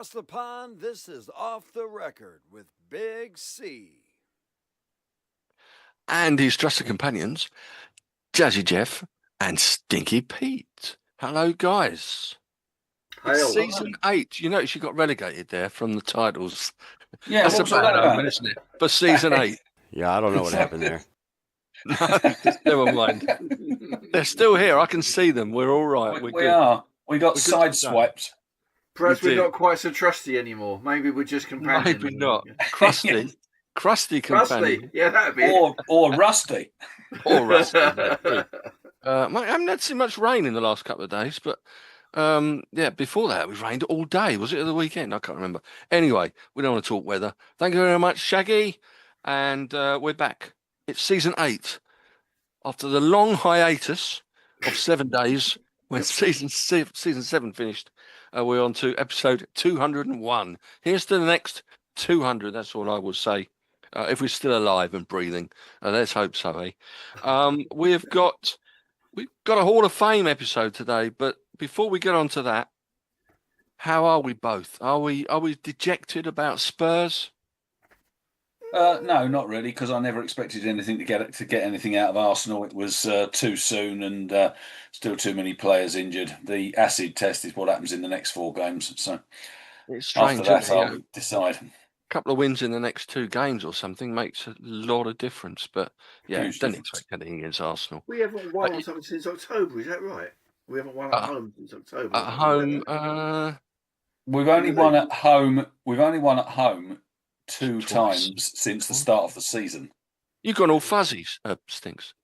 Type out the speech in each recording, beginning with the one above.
Across the pond, this is Off the Record with Big C. And his trusted companions, Jazzy Geoff and Stinky Pete. Hello, guys. It's season 8. You notice you got relegated there from the titles. Yeah, That's what was all that omen, about? isn't it? For season 8. Yeah, I don't know what happened there. No, just never mind. They're still here. I can see them. We're all right. We are. We got We're good to go. sideswiped. Perhaps We we're did. not quite so trusty anymore. Maybe we're just companions. Maybe not. Crusty. Crusty companion. Rusty. Yeah, that'd be it. Or rusty. Or rusty. That's true. I haven't had seen much rain in the last couple of days, but before that it rained all day. Was it the weekend? I can't remember. Anyway, we don't want to talk weather. Thank you very much, Shaggy. And we're back. It's season 8. After the long hiatus of 7 days when season 7 finished, we're on to episode 201. Here's to the next 200. That's all I will say. If we're still alive and breathing, let's hope so. We've got a Hall of Fame episode today, but before we get on to that, how are we both? Are we dejected about Spurs? No, not really, because I never expected anything to get anything out of Arsenal. It was too soon, and still too many players injured. The acid test is what happens in the next 4 games. So It's strange. after that, I'll decide. A couple of wins in the next 2 games or something makes a lot of difference. But yeah, Huge don't difference. expect anything against Arsenal. We haven't won or something since October, is that right? We haven't won at home since October. At home, We've only won at home. We've only won at home 2 Twice. times since the start of the season. You've gone all fuzzy, Stinks.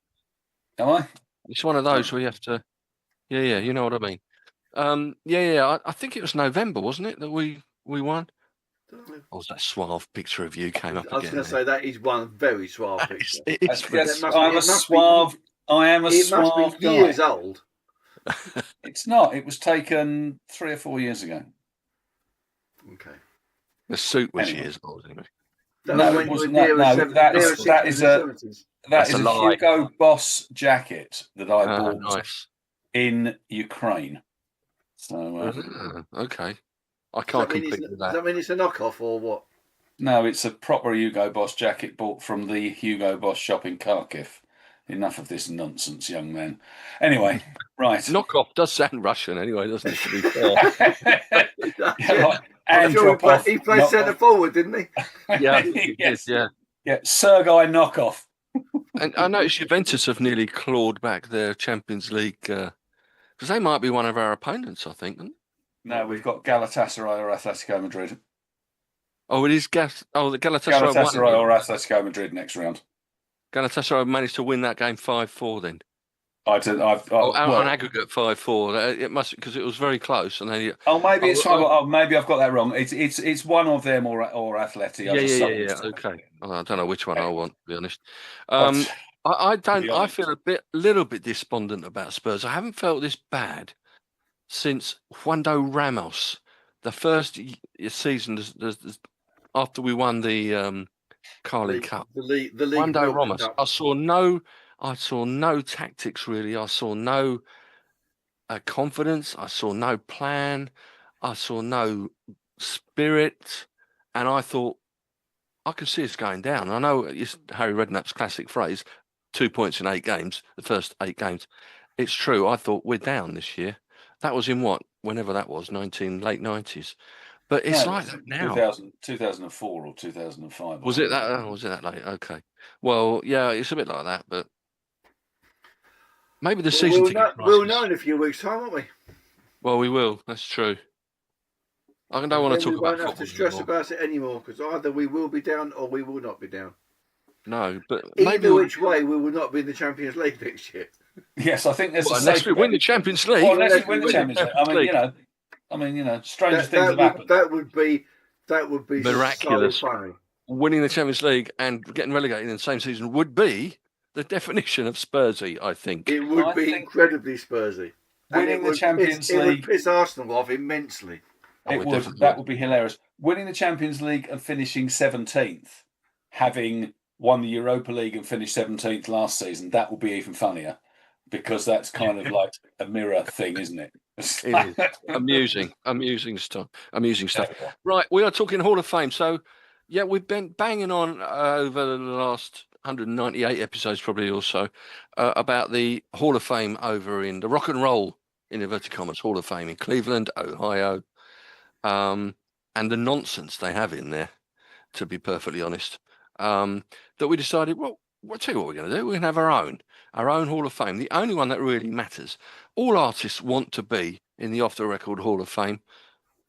Am I? It's one of those where you have to. Yeah, you know what I mean. I think it was November, wasn't it, that we won? Or was that suave picture of you came up I was again? going to say that is one very suave picture. It's Yes, That must I'm be- a suave. I am a It must suave be guy. years old. It's not. It was taken 3 or 4 years ago. Okay. The suit was Anyway. years old anyway. That No, was it when you were wasn't nearer that. No, seven- that nearer is- that is 60s a- and 70s. That's That is a a lie. Hugo Boss jacket that I Ah, bought nice. in Ukraine. So Okay. I Does can't that mean compete it's- with Does that. that mean it's a knockoff or what? no, it's a proper Hugo Boss jacket bought from the Hugo Boss shop in Kharkiv. Enough of this nonsense, young man. Anyway, right. Knockoff does sound Russian anyway, doesn't it? To be fair. Yeah, like, I'm and sure drop off. he played knock centre off. forward, didn't he? Yeah, it Yes. is, yeah. Yeah, Sergei knockoff. And I noticed Juventus have nearly clawed back their Champions League because they might be one of our opponents, I think. No, we've got Galatasaray or Atletico Madrid. Oh, it is the Galatasaray. Galatasaray won. or Atletico Madrid next round. Galatasaray managed to win that game 5-4 then. Well, On aggregate 5-4. It must because it was very close. And then maybe it's Oh, maybe I've got that wrong. It's one of them or Atleti. yeah. Okay. I don't know which one I want, to be honest. But- I to be don't. I honest. feel little bit despondent about Spurs. I haven't felt this bad since Juando Ramos, the first season after we won the Carling Cup. The league. Juando World Ramos. Cup. I saw no tactics really. I saw no confidence. I saw no plan. I saw no spirit, and I thought I could see us going down. I know it's Harry Redknapp's classic phrase: 2 points in 8 games. The first 8 games. It's true. I thought we're down this year. That was in whenever that was, late 90s. But it's No, like that now. 2004 or 2005. Was it that? Was it that late? Okay. Well, yeah, it's a bit like that, but maybe the season ticket We'll prices. know in a few weeks' time, won't we? Well, we will. That's true. I don't want to talk We won't about have to football stress anymore. about it anymore because either we will be down or we will not be down. No, but maybe Either which way, we will not be in the Champions League next year. Yes, I think there's unless we win the Champions League. Well, unless we win the Champions League. I mean, stranger things have happened. That would be Miraculous. So funny. Winning the Champions League and getting relegated in the same season would be the definition of Spursy, I think. It would I be think incredibly Spursy. And winning it the would Champions It would League, piss Arsenal off immensely. Oh, it definitely that would. would be hilarious. Winning the Champions League and finishing 17th, having won the Europa League and finished 17th last season, that would be even funnier. because that's kind of like a mirror thing, isn't it? It is. Amusing stuff. Right, we are talking Hall of Fame. So, yeah, we've been banging on over the last 198 episodes, probably or so, about the Hall of Fame over in the Rock and Roll, in inverted commas, Hall of Fame in Cleveland, Ohio, and the nonsense they have in there, to be perfectly honest, that we decided, well, I'll tell you what we're going to do. We're going to have our own Hall of Fame, the only one that really matters. All artists want to be in the Off the Record Hall of Fame,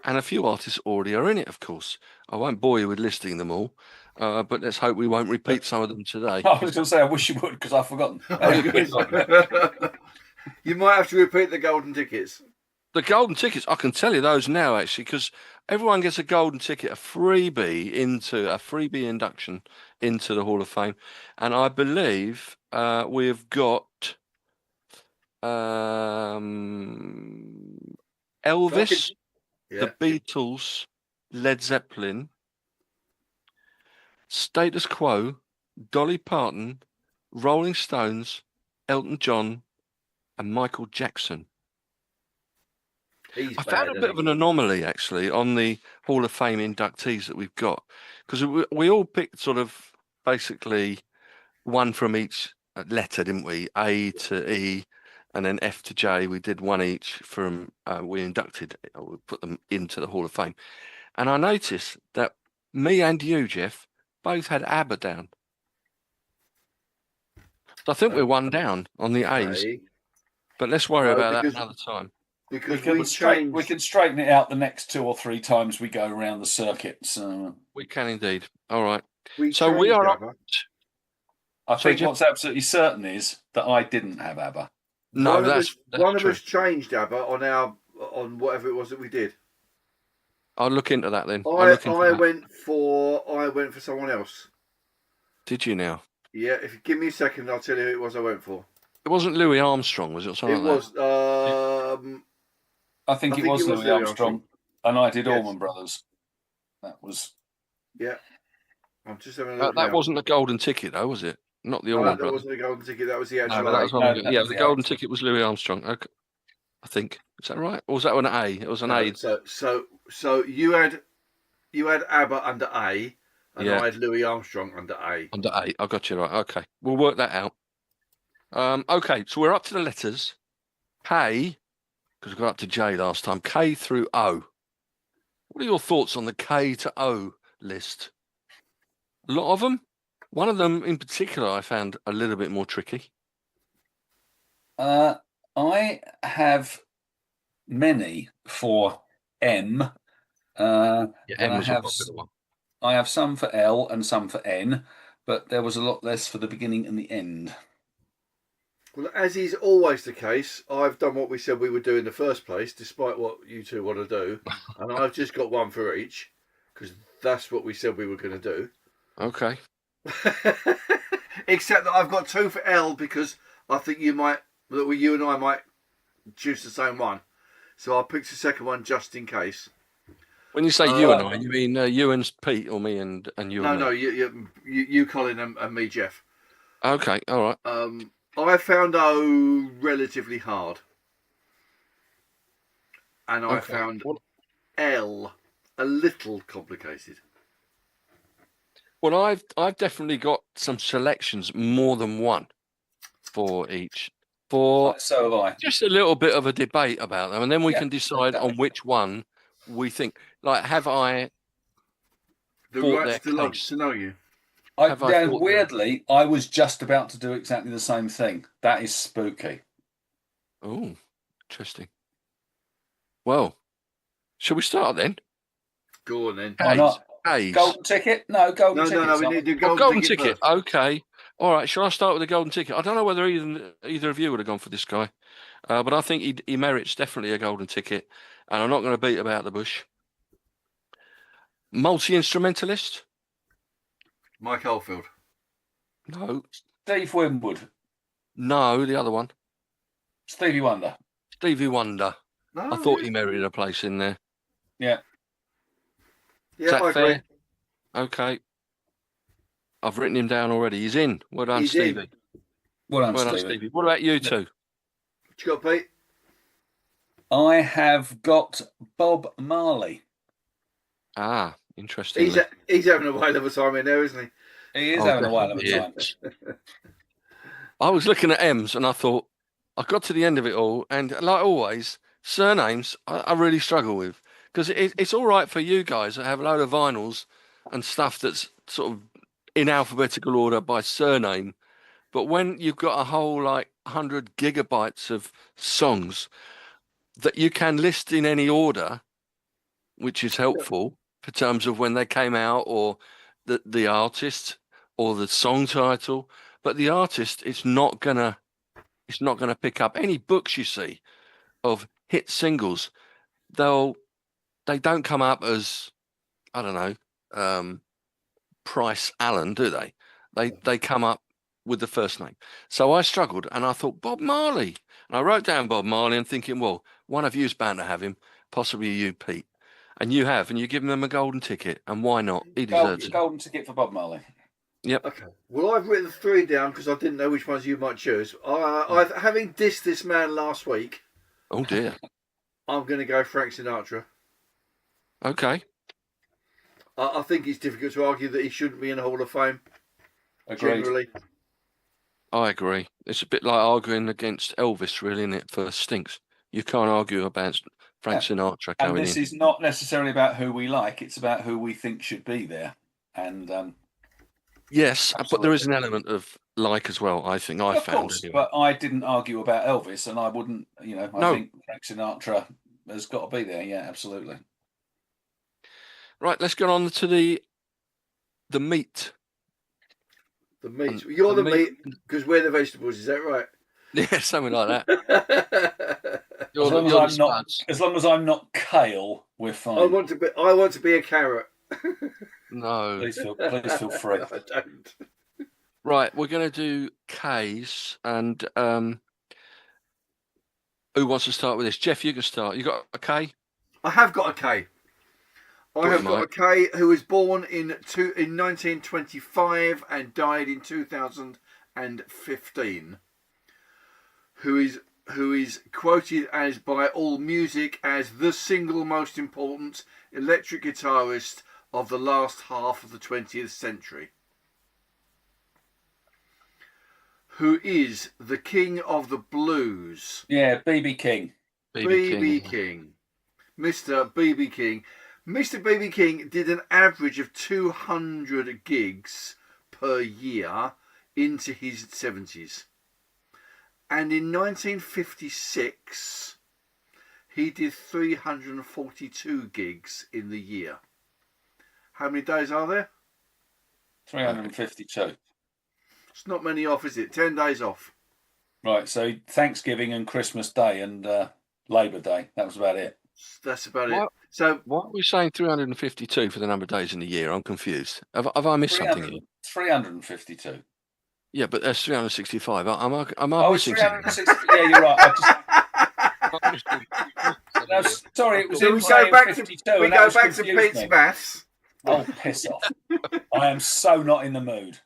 and a few artists already are in it, of course. I won't bore you with listing them all, but let's hope we won't repeat some of them today. I was going to say, I wish you would, because I've forgotten. You might have to repeat the golden tickets. The golden tickets, I can tell you those now, actually, because everyone gets a golden ticket, a freebie induction into the Hall of Fame. And I believe we've got Elvis, the Beatles, Led Zeppelin, Status Quo, Dolly Parton, Rolling Stones, Elton John, and Michael Jackson. I found a bit of an anomaly, actually, on the Hall of Fame inductees that we've got, because we all picked sort of basically one from each letter, didn't we? A to E, and then F to J. We did one each from, we inducted, or we put them into the Hall of Fame. And I noticed that me and you, Geoff, both had ABBA down. So I think we're one down on the A's. But let's worry about that another time. Because we can straighten it out the next 2 or 3 times we go around the circuit. So we can indeed. All right. We are ABBA. I think what's absolutely certain is that I didn't have ABBA. No, one of true. us changed ABBA on whatever it was that we did. I'll look into that then. I went for someone else. Did you now? Yeah, if you give me a second, I'll tell you who it was I went for. It wasn't Louis Armstrong, was it? Or something it was. I think it was Louis Armstrong, and I did Allman Brothers. That was. Yeah, I'm just having a look. That wasn't the golden ticket, though, was it? Not the Allman Brothers. That wasn't the golden ticket. That was the actual. The golden ticket was Louis Armstrong. Okay. I think, is that right? Or was that an A? It was an A. So you had ABBA under A, and I had Louis Armstrong under A. Under A, I got you right. Okay, we'll work that out. Okay, so we're up to the letters K, because we got up to J last time. K through O. What are your thoughts on the K to O list? A lot of them. One of them in particular, I found a little bit more tricky. I have many for M. M was a popular one. I have some for L and some for N, but there was a lot less for the beginning and the end. Well, as is always the case, I've done what we said we would do in the first place, despite what you two want to do, and I've just got one for each, because that's what we said we were going to do. Okay. Except that I've got 2 for L, because I think you and I might choose the same one. So I picked the second one just in case. When you say you and I, you mean you and Pete, or me and you? No, you, Colin, and me, Geoff. Okay, all right. I found O relatively hard, and I found L a little complicated. Well, I've definitely got some selections, more than one, for each. So have I. Just a little bit of a debate about them, and then we can decide on which one we think. Like, have I the rights to know you? Weirdly, I was just about to do exactly the same thing. That is spooky. Oh, interesting. Well, shall we start then? Go on then. Why not? A's. Golden ticket? No, golden ticket. No, we need to do golden ticket. Okay. All right. Shall I start with the golden ticket? I don't know whether either of you would have gone for this guy, but I think he merits definitely a golden ticket, and I'm not going to beat about the bush. Multi-instrumentalist? Mike Oldfield. No. Steve Winwood. No, the other one. Stevie Wonder. Stevie Wonder. No, I thought he merited a place in there. Yeah. Is that fair? Okay. I've written him down already. He's in. Well done, Stevie. Well done, Stevie. What about you two? What you got, Pete? I have got Bob Marley. Ah, interesting. He's having a whale of a time in there, isn't he? He is having a whale of a time. I was looking at M's and I thought, I got to the end of it all, and like always, surnames I really struggle with, because it's all right for you guys that have a load of vinyls and stuff that's sort of in alphabetical order by surname, but when you've got a whole like 100 gigabytes of songs that you can list in any order, which is helpful for terms of when they came out, or the artist or the song title, but the artist it's not gonna pick up any books you see of hit singles. They don't come up as, I don't know, Price Allen, do they? They come up with the first name. So I struggled and I thought Bob Marley. And I wrote down Bob Marley and thinking, well, one of you's bound to have him, possibly you, Pete. And you have, and you're giving them a golden ticket. And why not? He deserves it. Golden ticket for Bob Marley. Yep. Okay. Well, I've written 3 down because I didn't know which ones you might choose. I've having dissed this man last week. Oh dear. I'm going to go Frank Sinatra. Okay. I think it's difficult to argue that he shouldn't be in the Hall of Fame. Agreed. Generally. I agree. It's a bit like arguing against Elvis, really, isn't it? For Stinks. You can't argue about Frank Sinatra And going this in. is not necessarily about who we like; it's about who we think should be there. And Yes, but absolutely. there is an element of like as well, I think. I of found course, anyway. but I didn't argue about Elvis, and I wouldn't. I No. think Frank Sinatra has got to be there. Yeah, absolutely. Right, let's get on to the meat. The meat. And You're the the meat because we're the vegetables. Is that right? Yeah, something like that. As long as I'm not kale, we're fine. I want to be a carrot. No. Please feel free. I don't. Right, we're going to do K's, and who wants to start with this? Geoff, you can start. You got a K? I have got a K. I have got a K who was born in 1925 and died in 2015. Who is quoted as by All Music as the single most important electric guitarist of the last half of the 20th century. Who is the king of the blues? Yeah, B.B. King. B.B. King. Mr. B.B. King. Mr. B.B. King did an average of 200 gigs per year into his 70s. And in 1956, he did 342 gigs in the year. How many days are there? 352. It's not many off, is it? 10 days off. Right, so Thanksgiving and Christmas Day and Labour Day. That was about it. That's about it. So why are we saying 352 for the number of days in a year? I'm confused. Have I missed something here? 352. Yeah, but there's 365. Am I missing 360. Yeah, you're right. No, sorry, it was in saying 52. We go back to Pete's maths. Oh, piss off. I am so not in the mood.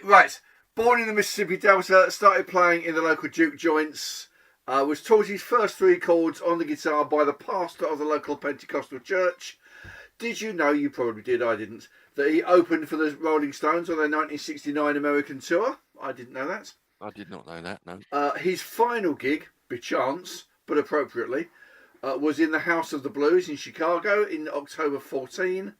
Right. Born in the Mississippi Delta, started playing in the local juke joints, was taught his first 3 chords on the guitar by the pastor of the local Pentecostal church. Did you know, you probably did, I didn't, that he opened for the Rolling Stones on their 1969 American tour? I didn't know that. I did not know that, no. His final gig, bechance, but appropriately, was in the House of the Blues in Chicago in October 14.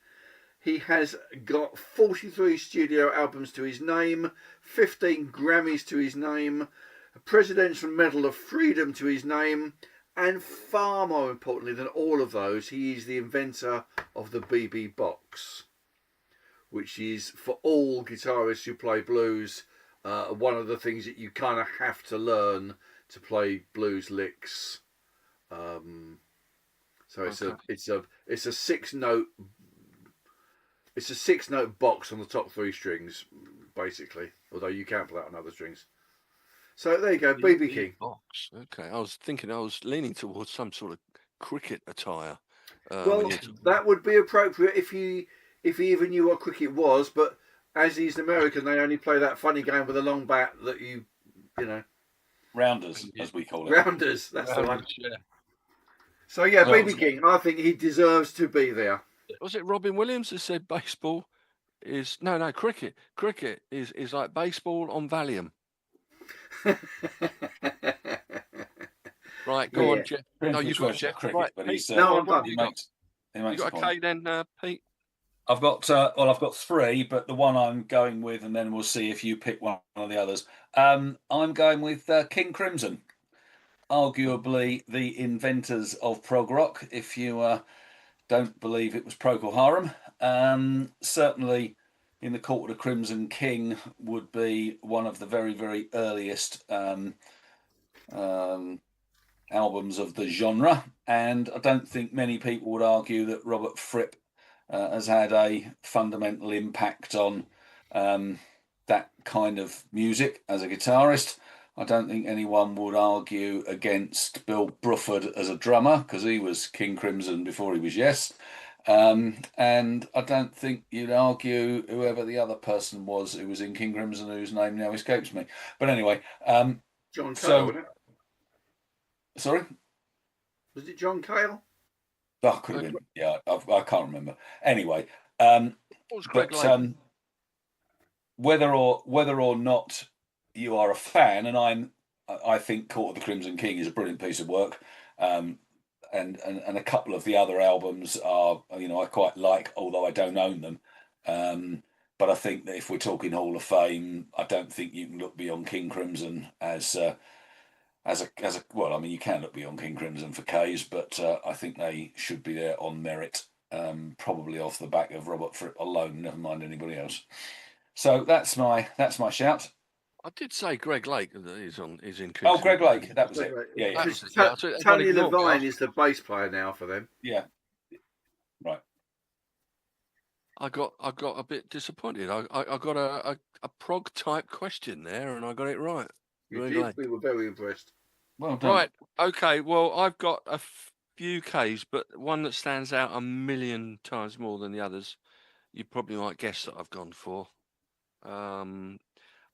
He has got 43 studio albums to his name, 15 Grammys to his name, a Presidential Medal of Freedom to his name, and far more importantly than all of those, he is the inventor of the BB box, which is, for all guitarists who play blues, one of the things that you kind of have to learn to play blues licks. So it's a 6-note. It's a 6-note box on the top 3 strings, basically. Although you can play it on other strings. So there you go, BB King. Box. Okay, I was leaning towards some sort of cricket attire. Well, that would be appropriate if he even knew what cricket was. But as he's an American, they only play that funny game with a long bat that you know. Rounders, as we call it. Rounders, that's the one. Yeah. So yeah, Well, BB King, I think he deserves to be there. Was it Robin Williams who said baseball is no cricket? Cricket is like baseball on Valium. Right, go Yeah. on, Jeff. No, you've got Jeff. cricket, Right, but Pete, he's No, I'm done. he you got, makes you got a a point. K then, Pete? I've got 3, but the one I'm going with, and then we'll see if you pick one of the others. I'm going with King Crimson, arguably the inventors of prog rock. If you don't believe it was Procol Harum, certainly in the Court of the Crimson King would be one of the very, very earliest albums of the genre, and I don't think many people would argue that Robert Fripp has had a fundamental impact on that kind of music as a guitarist. I don't think anyone would argue against Bill Bruford as a drummer, because he was King Crimson before he was Yes. And I don't think you'd argue whoever the other person was who was in King Crimson, whose name now escapes me. But anyway, John Cale, so wasn't it? sorry. Was it John Cale? Oh, could have been. Yeah, I can't remember. Anyway, What was Greg but Lake? whether or not you are a fan, and I think Court of the Crimson King is a brilliant piece of work, and a couple of the other albums are, I quite like, although I don't own them. But I think that if we're talking Hall of Fame, I don't think you can look beyond King Crimson as a well. I mean, you can look beyond King Crimson for K's, but I think they should be there on merit, probably off the back of Robert Fripp alone. Never mind anybody else. So that's my shout. I did say Greg Lake is in. Oh, Greg Lake, that was it. Yeah. Tony Levine is the bass player now for them. Yeah. Right. I got a bit disappointed. I got a prog type question there, and I got it right. You did. We were very impressed. Well done. Right. Okay. Well, I've got a few Ks, but one that stands out a million times more than the others. You probably might guess that I've gone for.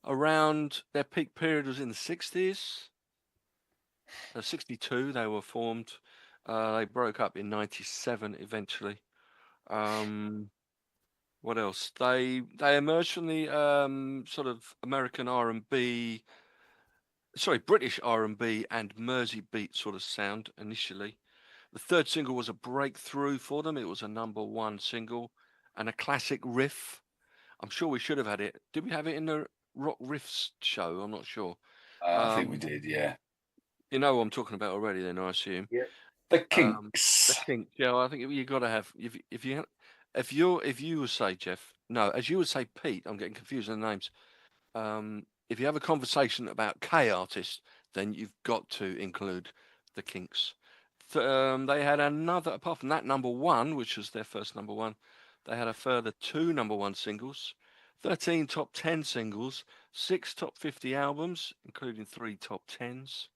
Around their peak period was in the 60s. 62 they were formed. They broke up in 97 eventually. What else? They emerged from the sort of American R&B, British R&B and Mersey beat sort of sound initially. The third single was a breakthrough for them. It was a #1 single and a classic riff. I'm sure we should have had it. Did we have it in the Rock Riffs show? I'm not sure. I think we did, yeah. You know what I'm talking about already then, I assume. Yeah. The Kinks. The Kinks. Yeah, I think you got to have if you would say, Jeff, no, as you would say, Pete, I'm getting confused on the names. If you have a conversation about K artists, then you've got to include the Kinks. They had another, apart from that #1, which was their first #1, they had a further 2 #1 singles, 13 top 10 singles, 6 top 50 albums, including 3 top 10s.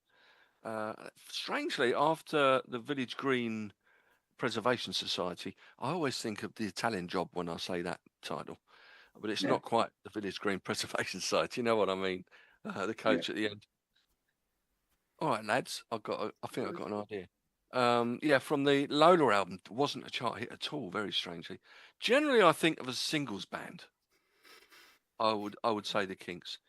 Strangely, after the Village Green Preservation Society, I always think of the Italian Job when I say that title, but it's not quite the Village Green Preservation Society. You know what I mean? The coach at the end. All right, lads, I think I've got an idea. From the Lola album, wasn't a chart hit at all. Very strangely. Generally, I think of a singles band. I would say the Kinks.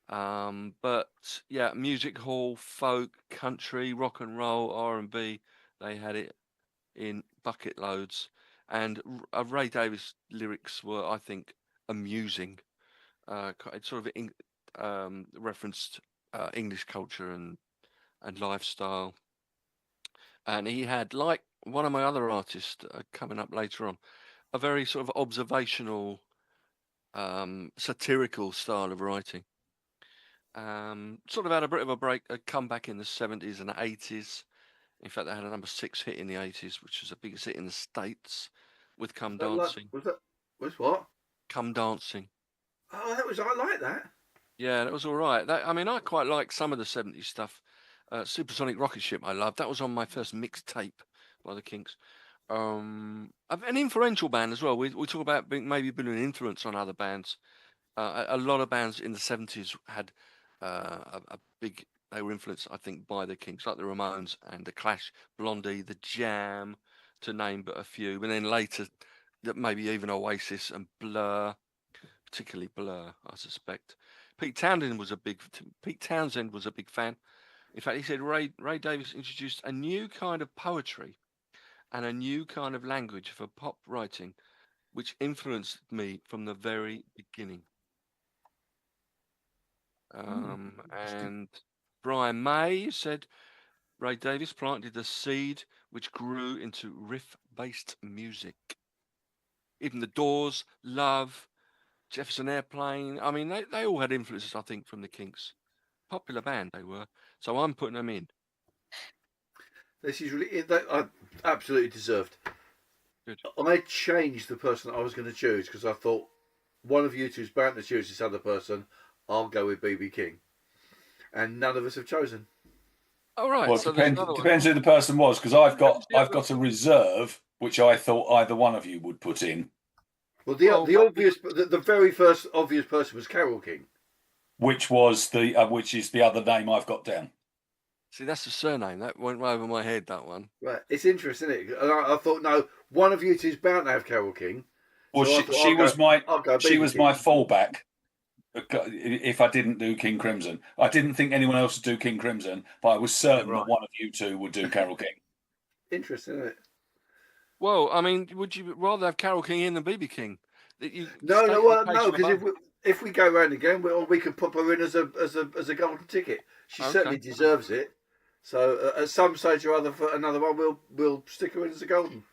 But yeah, music hall, folk, country, rock and roll, R&B, they had it in bucket loads. And Ray Davies lyrics were, I think, amusing. It sort of referenced English culture and lifestyle. And he had, like one of my other artists coming up later on, a very sort of observational, satirical style of writing. Sort of had a bit of a break, a comeback in the 70s and 80s. In fact, they had a #6 hit in the 80s, which was the biggest hit in the States with Come Dancing. Was what? Come Dancing. Oh, I like that. Yeah, that was all right. I quite like some of the 70s stuff. Supersonic Rocket Ship, I loved. That was on my first mixtape by the Kinks. An influential band as well. We talk about maybe being an influence on other bands. A lot of bands in the 70s had a big they were influenced, I think, by the Kinks, like the Ramones and the Clash, Blondie, the Jam, to name but a few. But then later, that maybe even Oasis and Blur, particularly Blur, I suspect. Pete Townsend was a big fan. In fact, he said Ray Davies introduced a new kind of poetry and a new kind of language for pop writing, which influenced me from the very beginning. And Brian May said Ray Davies planted the seed which grew into riff-based music. Even the Doors, Love, Jefferson Airplane. I mean, they all had influences, I think, from the Kinks. Popular band they were. So I'm putting them in. This is really absolutely deserved. Good. I changed the person that I was going to choose because I thought one of you two's bound to choose this other person. I'll go with BB King, and none of us have chosen. All right. Well, so depends who the person was, because I've got a reserve which I thought either one of you would put in. Well, the very first obvious person was Carole King, which is the other name I've got down. See, that's the surname. That went right over my head, that one. Right, it's interesting, isn't it? And I thought, no, one of you two's bound to have Carole King. Well, so she was my fallback. If I didn't do King Crimson, I didn't think anyone else would do King Crimson, but I was certain that one of you two would do Carole King. Interesting, isn't it? Well, I mean, would you rather have Carole King in than BB King? No, because if we go round again, we can put her in as a golden ticket. She certainly deserves it. So at some stage or other, for another one, we'll stick her in as a golden.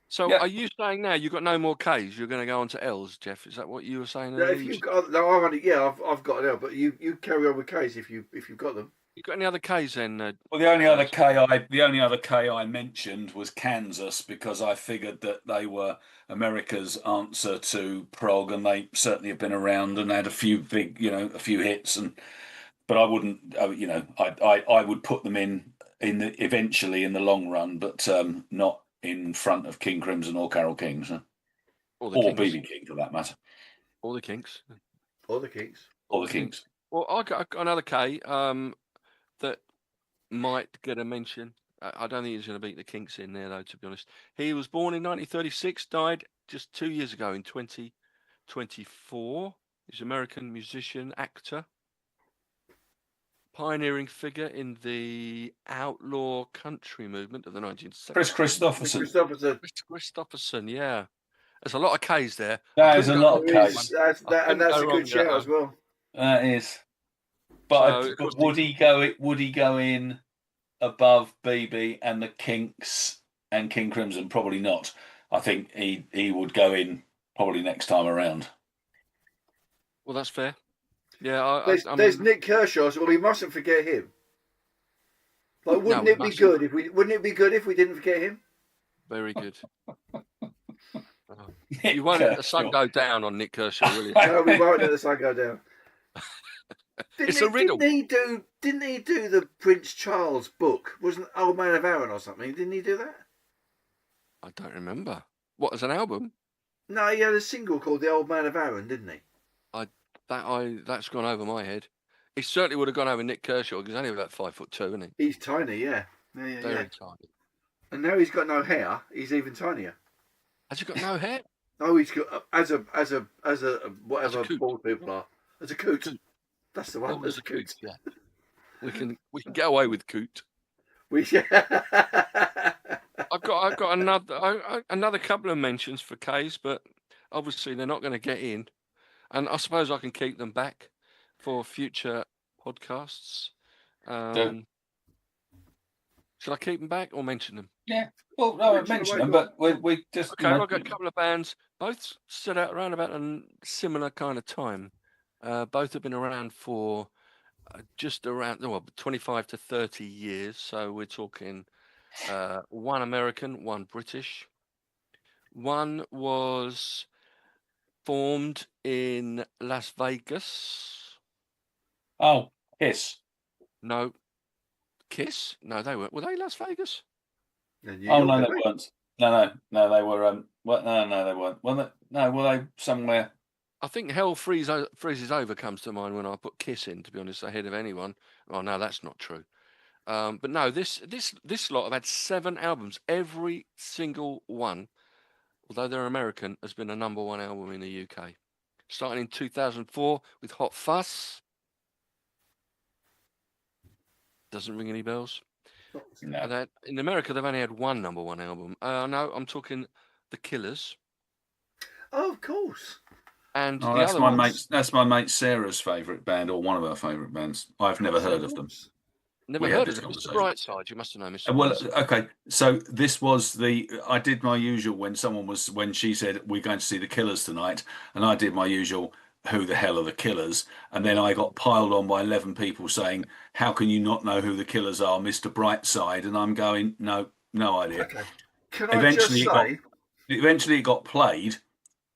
So are you saying now you've got no more Ks? You're going to go on to Ls, Geoff? Is that what you were saying? No, I've got an L, but you carry on with Ks if you've got them. You got any other Ks then? Well, the only other K I mentioned was Kansas, because I figured that they were America's answer to prog, and they certainly have been around and had a few a few hits. But I wouldn't, I would put them eventually in the long run, but not in front of King Crimson or Carole King, or BB King for that matter, or the Kinks, or the Kinks. Well, I got another K that might get a mention. I don't think he's going to beat the Kinks in there, though, to be honest. He was born in 1936, died just 2 years ago in 2024. He's an American musician, actor, pioneering figure in the outlaw country movement of the 1970s. Chris Christopherson, yeah. There's a lot of Ks there. That is a lot of Ks. That's a good shout as well. That is. But would he go in above BB and the Kinks and King Crimson? Probably not. I think he would go in probably next time around. Well, that's fair. Yeah, there's Nick Kershaw. So we mustn't forget him. Like, wouldn't it be good if we didn't forget him? Very good. You won't let the sun go down on Nick Kershaw, will you? No, we won't let the sun go down. It's a riddle. Didn't he do the Prince Charles book? Wasn't Old Man of Aaron or something? Didn't he do that? I don't remember. What, as an album? No, he had a single called The Old Man of Aaron, didn't he? That's gone over my head. He certainly would have gone over Nick Kershaw, because he's only about 5'2", isn't he? He's tiny, yeah. Very tiny. And now he's got no hair. He's even tinier. Has he got no hair? No, he's got as a whatever bald people are. As a coot. That's the one. As a coot. Yeah. We can get away with coot. I've got another couple of mentions for Ks, but obviously they're not going to get in, and I suppose I can keep them back for future podcasts. Should I keep them back or mention them? Yeah. Well, no, I mentioned them, but we just... Okay, I've got a couple of bands. Both stood out around about a similar kind of time. Both have been around for just around 25 to 30 years. So we're talking one American, one British. One was formed in Las Vegas. Oh, Kiss. No. Kiss? No, they weren't. Were they Las Vegas? Oh, no, they weren't. No, they were. No, they weren't. Well, were they somewhere? I think Hell Freezes Over comes to mind when I put Kiss in, to be honest, ahead of anyone. Oh, no, that's not true. But no, this lot have had 7 albums. Every single one, although they're American, has been a #1 album in the UK. Starting in 2004 with Hot Fuss. Doesn't ring any bells. No. And in America, they've only had 1 #1 album. No, I'm talking The Killers. Oh, of course. And Oh, the that's other my ones, mate. That's my mate Sarah's favourite band, or one of her favourite bands. I've never heard of them. never We had heard of this them. Mr. conversation. Brightside, you must have known Mr. Well, Brightside. okay. So this was I did my usual when she said we're going to see the Killers tonight, and I did my usual. Who the hell are the Killers? And then I got piled on by 11 people saying, "How can you not know who the Killers are, Mr. Brightside?" And I'm going, no idea. Okay. Can I just say? Eventually, it got played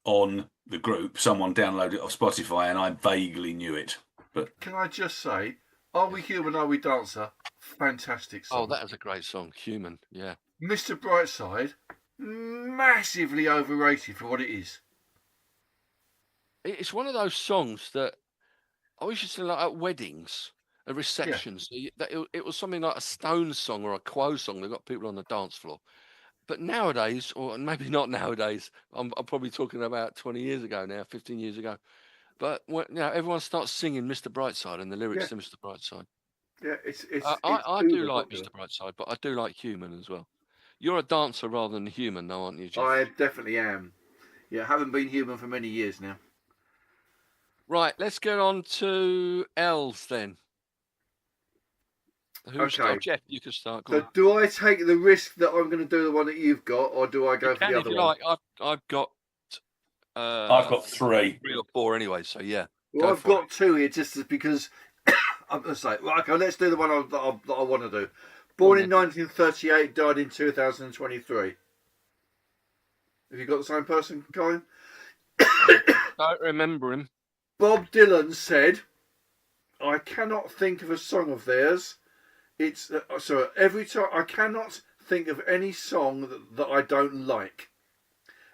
on the group. Someone downloaded it off Spotify, and I vaguely knew it. But Can I just say? Are We Human? Are We Dancer? Fantastic song. Oh, that is a great song. Human, yeah. Mr. Brightside, massively overrated for what it is. It's one of those songs that I always used to like at weddings, at receptions. It was something like a Stones song or a Quo song that got people on the dance floor. But nowadays, or maybe not nowadays, I'm probably talking about 20 years ago now, 15 years ago. But everyone starts singing Mr. Brightside and the lyrics to Mr. Brightside. Yeah, it's I do uber like popular. Mr. Brightside, but I do like Human as well. You're a dancer rather than human, though, aren't you, Jeff? I definitely am. Yeah, I haven't been human for many years now. Right, let's get on to L's then. Okay. Jeff, you can start. Go So, on. do I take the risk that I'm going to do the one that you've got, or do I go for the other one? Like. I've got 3 or 4 anyway. So yeah. Well, I've got 2 here just because I'm going to say, right, okay, let's do the one that I want to do. Born in 1938, died in 2023. Have you got the same person, Colin? Don't remember him. Bob Dylan said, "I cannot think of a song of theirs. It's every time I cannot think of any song that I don't like.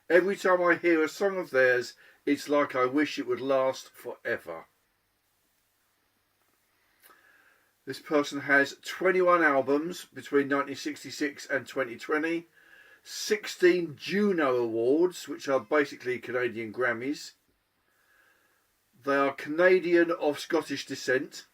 Every time I hear a song of theirs, it's like I wish it would last forever." This person has 21 albums between 1966 and 2020, 16 Juno Awards, which are basically Canadian Grammys. They are Canadian of Scottish descent.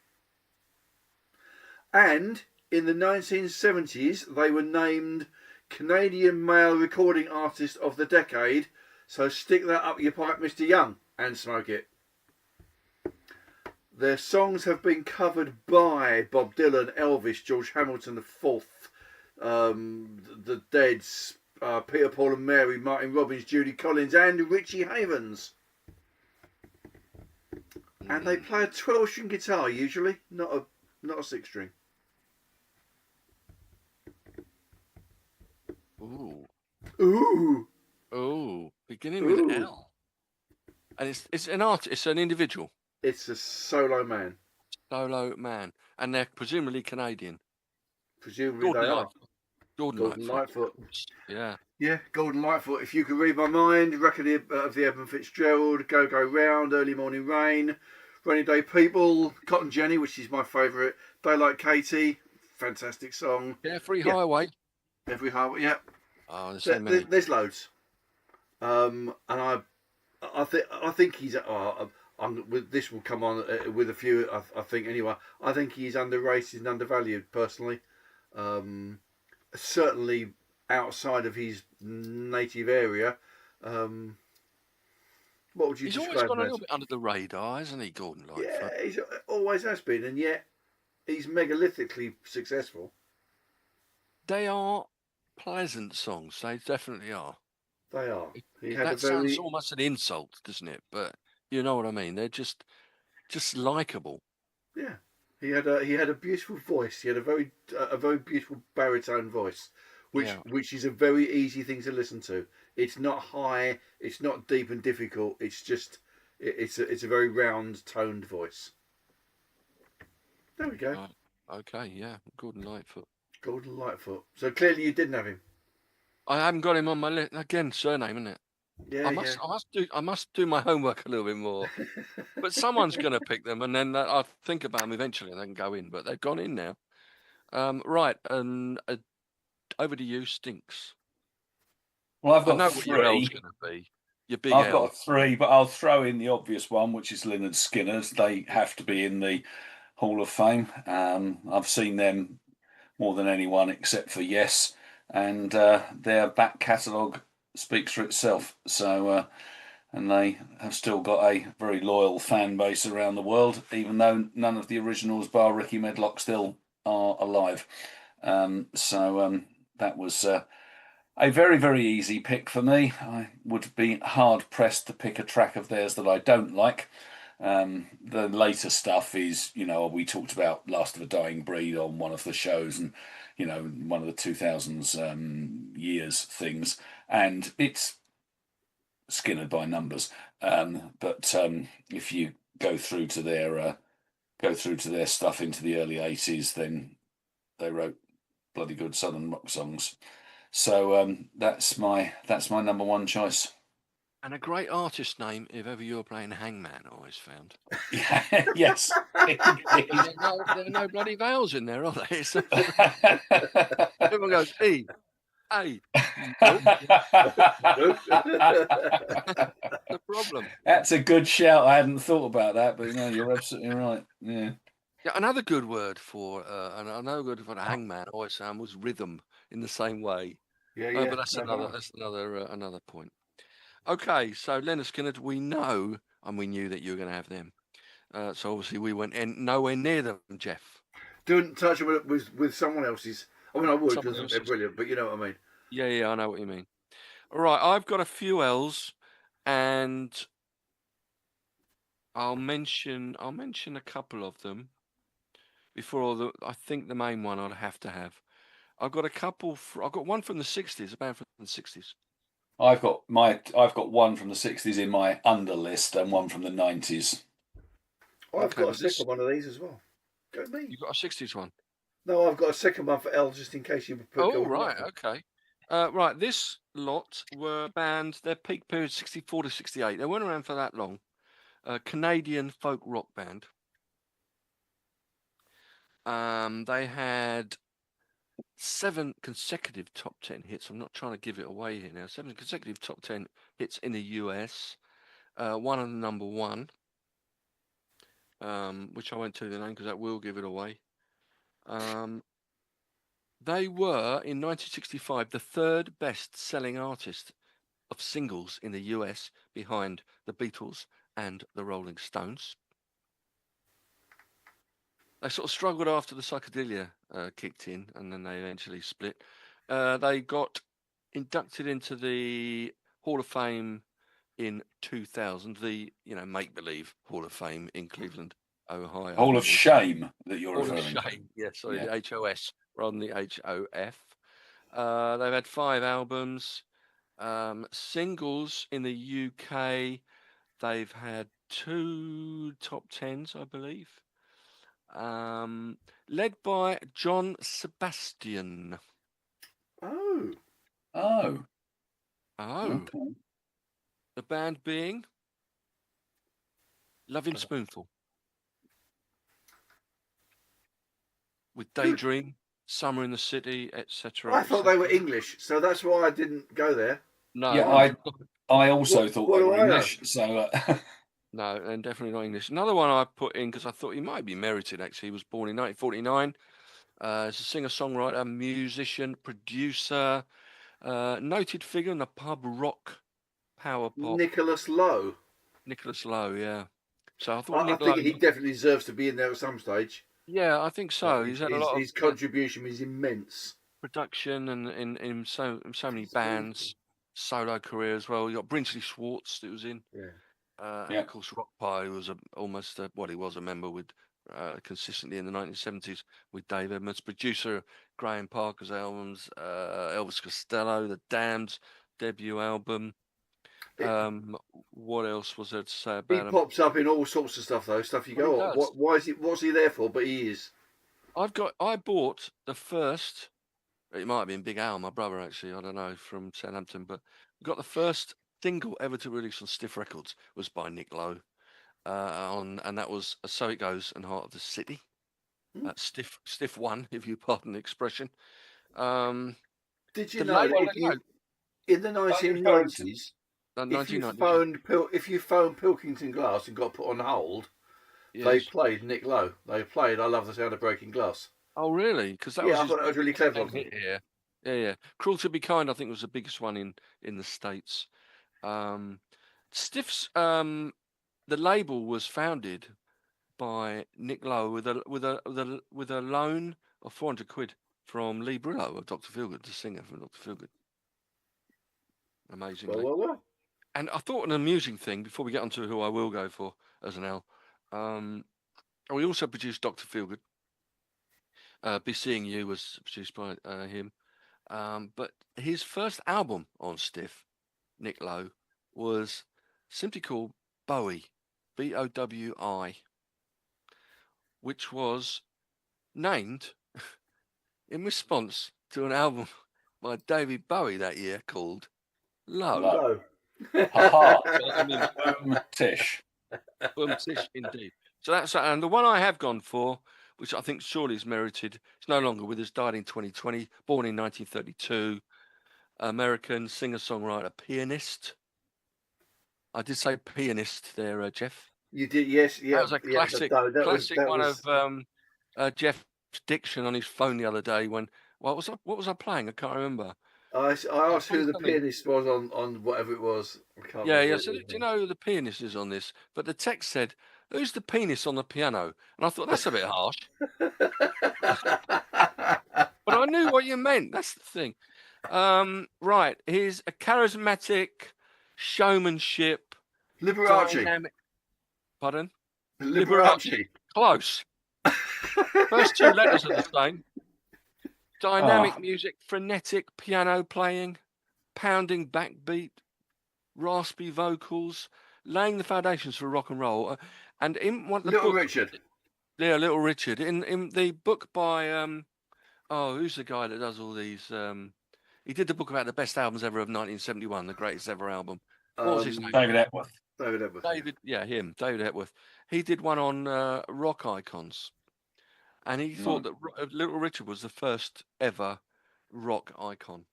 And in the 1970s, they were named Canadian Male Recording Artist of the Decade. So stick that up your pipe, Mr. Young, and smoke it. Their songs have been covered by Bob Dylan, Elvis, George Hamilton IV, the Deads, Peter, Paul and Mary, Martin Robbins, Judy Collins and Richie Havens. And they play a 12-string guitar usually, not a 6-string. Ooh. Beginning with L. And it's an artist. It's an individual. It's a solo man. And they're presumably Canadian. Presumably they are. Gordon Lightfoot. Yeah. Yeah, Gordon Lightfoot. If You Could Read My Mind, record of the Edmund Fitzgerald, Go Go Round, Early Morning Rain, Rainy Day People, Cotton Jenny, which is my favourite, Daylight Katie, fantastic song. Carefree Highway. Every Highway, yeah. Oh, there's so many. There's loads. And I think he's. This will come on with a few. I think anyway. I think he's underrated and undervalued personally. Certainly outside of his native area. What would you He's describe always gone him a as? little bit under the radar, hasn't he, Gordon Lightfoot? Yeah, he always has been, and yet he's megalithlically successful. They are pleasant songs. They definitely are. They are. Sounds almost an insult, doesn't it? But you know what I mean. They're just likable. Yeah, he had a beautiful voice. He had a very beautiful baritone voice, which is a very easy thing to listen to. It's not high. It's not deep and difficult. It's just it's a very round toned voice. There we go. Okay, yeah, Gordon Lightfoot. Gordon Lightfoot. So clearly you didn't have him. I haven't got him on my list. Again, surname, isn't it? Yeah, I must do my homework a little bit more. But someone's going to pick them, and then I'll think about them eventually, and they can go in. But they've gone in now. Right, and over to you, Stinks. Well, I've I got know what your L's three. going to be. Your big I've L. got three, but I'll throw in the obvious one, which is Lynyrd Skynyrd's. They have to be in the Hall of Fame. I've seen them more than anyone except for Yes, and their back catalogue speaks for itself. So, and they have still got a very loyal fan base around the world, even though none of the originals, bar Ricky Medlock, still are alive. That was a very, very easy pick for me. I would be hard pressed to pick a track of theirs that I don't like. The later stuff is, we talked about Last of a Dying Breed on one of the shows, and one of the 2000s years things, and it's Skinner by numbers. But if you go through to their stuff into the early 80s, then they wrote bloody good southern rock songs. So that's my number one choice. And a great artist name, if ever you were playing Hangman, I always found. Yeah, yes. There are no bloody vowels in there, are there? Everyone goes E, A. Nope. The problem. That's a good shout. I hadn't thought about that, but you're absolutely right. Yeah. Yeah, another good word for the Hangman I always found was rhythm in the same way. yeah. But that's another point. Okay, so Lynyrd Skynyrd, we know and we knew that you were going to have them. So obviously we went nowhere near them, Jeff. Don't touch it with someone else's. I mean, I would Someone because they're else's. brilliant, but you know what I mean. Yeah, I know what you mean. All right, I've got a few L's, and I'll mention a couple of them before I think the main one I'd have to have. I've got a couple. I've got one from the '60s, a band from the '60s. I've got one from the '60s in my under list and one from the '90s. I've got a second one of these as well. Go me. You've got a '60s one. No, I've got a second one for L just in case you put. Oh, right, okay. Right, this lot were bands, their peak period 64 to 68. They weren't around for that long. A Canadian folk rock band. They had 7 consecutive top 10 hits. I'm not trying to give it away here now. 7 consecutive top 10 hits in the US. One of them number 1, which I won't tell you the name because that will give it away. They were, in 1965, the 3rd best-selling artist of singles in the US, behind the Beatles and the Rolling Stones. They sort of struggled after the psychedelia kicked in, and then they eventually split. They got inducted into the Hall of Fame in 2000, the make-believe Hall of Fame in Cleveland, Ohio. Hall of Shame that you're referring to. Hall of Shame, the HOS rather than the HOF. They've had 5 albums. Singles in the UK, they've had 2 top 10s, I believe. Led by John Sebastian. Oh. Okay. The band being Lovin' Spoonful. With Daydream, Summer in the City, etc. I thought they were English, so that's why I didn't go there. No. Yeah, I also thought they were English. So no, and definitely not English. Another one I put in because I thought he might be merited. Actually, he was born in 1949. He's a singer-songwriter, musician, producer, noted figure in the pub rock, power pop. Nicholas Lowe. Nicholas Lowe, yeah. So I thought I think he definitely deserves to be in there at some stage. Yeah, I think so. He's had a lot of his contribution is immense. Production and in so many bands, solo career as well. You got Brinsley Schwartz that was in. And of course Rock Pie was he was a member with consistently in the 1970s with Dave Edmunds. Producer Graham Parker's albums, Elvis Costello, The Damned's debut album. What else was there to say about him? He pops up in all sorts of stuff though. Stuff you go, what's he there for? But he is. I bought the first. It might have been Big Al, my brother, actually. I don't know, from Southampton, but we got the first single ever to release on Stiff Records was by Nick Lowe. And that was So It Goes and Heart of the City. Stiff one, if you pardon the expression. Did you The know label, that in the you referring to- 1990s, if you phoned Pilkington Glass and got put on hold, they yes. played Nick Lowe. They played I Love the Sound of Breaking Glass. Oh, really? Because that Yeah, was I his thought that was really clever of them. hit here. Yeah. Cruel to Be Kind, I think, was the biggest one in the States. Stiff's the label was founded by Nick Lowe with a loan of 400 quid from Lee Brillo of Dr. Feelgood, the singer from Dr. Feelgood. Amazingly. Well. And I thought an amusing thing before we get on to who I will go for as an L. We also produced Dr. Feelgood. Be Seeing You was produced by him. But his first album on Stiff, Nick Lowe, was simply called Bowie, Bowi, which was named in response to an album by David Bowie that year called Low. No. Ha I mean, Boom tish. boom, tish, indeed. So that's and the one I have gone for, which I think surely is merited. It's no longer with us. Died in 2020. Born in 1932. American singer-songwriter, pianist. I did say pianist there, Jeff. You did, yes, yeah. That was a classic, that one was, of Jeff's diction on his phone the other day. What was I playing? I can't remember. I asked who the something. pianist was on whatever it was. I can't Yeah. remember So do you know who the pianist is on this? But the text said, "Who's the pianist on the piano?" And I thought that's a bit harsh. But I knew what you meant. That's the thing. Right. He's a charismatic showmanship. Liberace. Dynamic. Pardon? Liberace. Close. First two letters are the same. Dynamic music, frenetic piano playing, pounding backbeat, raspy vocals, laying the foundations for rock and roll. And in what the Little book, Richard. Yeah, Little Richard. In the book by who's the guy that does all these? He did the book about the best albums ever of 1971, the greatest ever album. What was his name? David Epworth. David, him, David Epworth. He did one on rock icons, and he thought that Little Richard was the first ever rock icon,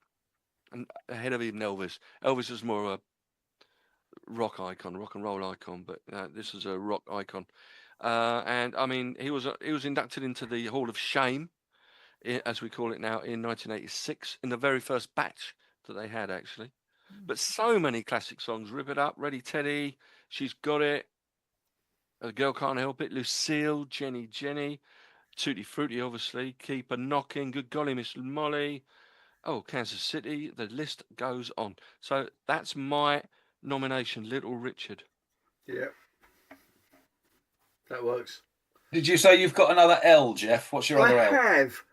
and ahead of even Elvis. Elvis was more of a rock icon, rock and roll icon, but this is a rock icon. And I mean, he was inducted into the Hall of Shame, as we call it now, in 1986, in the very first batch that they had, actually. But so many classic songs: "Rip It Up," "Ready Teddy," "She's Got It," "A Girl Can't Help It," "Lucille," Jenny," "Tutti Frutti," obviously, "Keep a Knocking," "Good Golly Miss Molly," "Kansas City." The list goes on. So that's my nomination, Little Richard. Yeah, that works. Did you say you've got another L, Jeff? What's your other L? I have.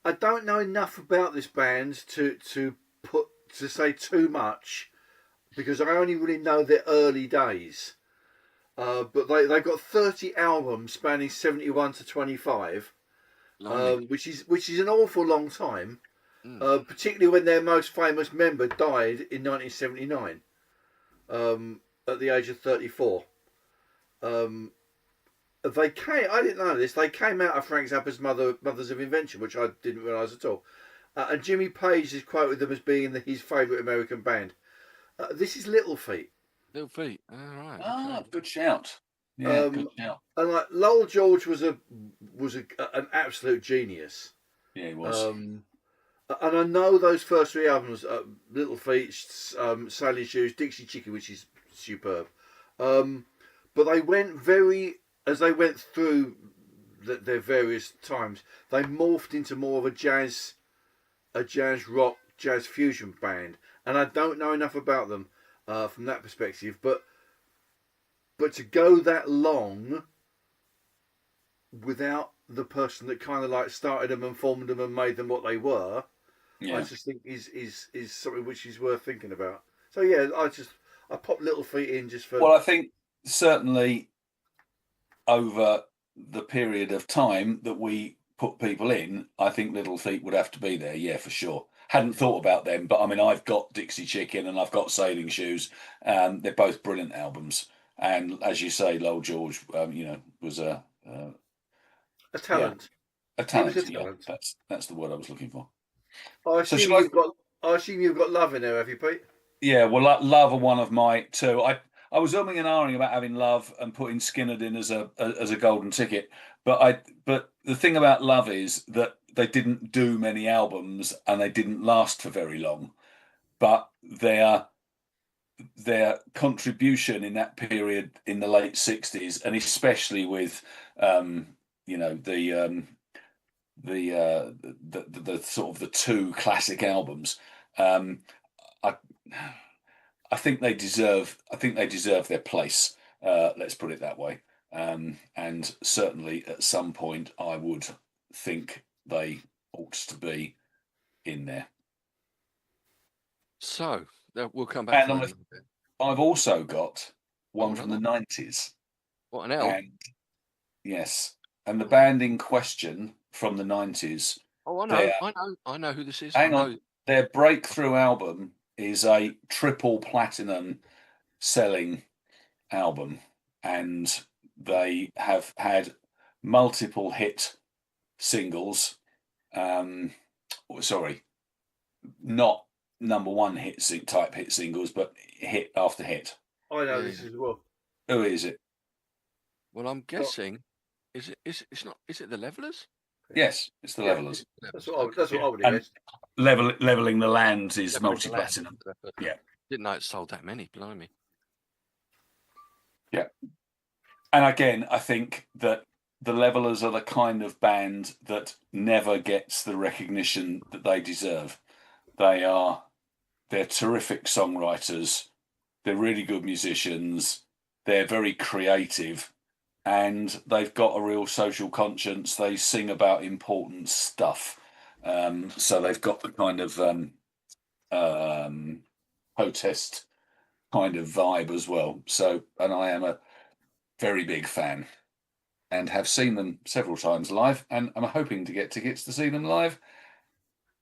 I don't know enough about this band to say too much, because I only really know their early days. But they got 30 albums spanning 71 to 25, which is an awful long time. Particularly when their most famous member died in 1979, at the age of 34. I didn't know this. They came out of Frank Zappa's Mothers of Invention, which I didn't realise at all. And Jimmy Page has quoted them as being his favourite American band. This is Little Feat. Little Feat. All right. Ah, Okay. good shout. Yeah, good shout. And like Lowell George was an absolute genius. Yeah, he was. And I know those first three albums, Little Feat, Sailing Shoes, Dixie Chicken, which is superb. But they went as they went through their various times, they morphed into more of a jazz rock, jazz fusion band. And I don't know enough about them from that perspective. But to go that long without the person that kind of like started them and formed them and made them what they were, I just think is something which is worth thinking about. So yeah, I pop Little Feat in just for. Well, I think certainly over the period of time that we put people in, I think Little Feat would have to be there. Yeah, for sure. hadn't thought about them, but I mean, I've got Dixie Chicken and I've got Sailing Shoes. They're both brilliant albums, and as you say, Lowell George, was a talent. a He was talent. a Yeah, talent. that's the word I was looking for. I So assume shall I? you've got love in there, have you, Pete? Yeah, well, Love are one of my two. I was umming and ahhing about having Love and putting Skinner in as a golden ticket, but the thing about Love is that they didn't do many albums and they didn't last for very long, but their contribution in that period in the late '60s, and especially with the sort of the two classic albums. I I think they deserve their place. Let's put it that way. And certainly at some point, I would think they ought to be in there. So we'll come back to And that. I've also got one from the another. 90s. What an L. And yes, and the band in question from the 90s. Oh, I know who this is. Hang on. Their breakthrough album is a triple platinum selling album, and they have had multiple hit singles. Sorry, not number one type hit singles, but hit after hit. I know this as well. Who is it? Well, I'm guessing. Is it the Levelers? Yes, it's the Levelers. That's what I would have guessed. Leveling the Land is multi-platinum. Yeah. Didn't know it sold that many. Blimey. Yeah. And again, I think that the Levelers are the kind of band that never gets the recognition that they deserve. They're terrific songwriters. They're really good musicians. They're very creative. And they've got a real social conscience. They sing about important stuff. So they've got the kind of protest kind of vibe as well. So, and I am a very big fan and have seen them several times live, and I'm hoping to get tickets to see them live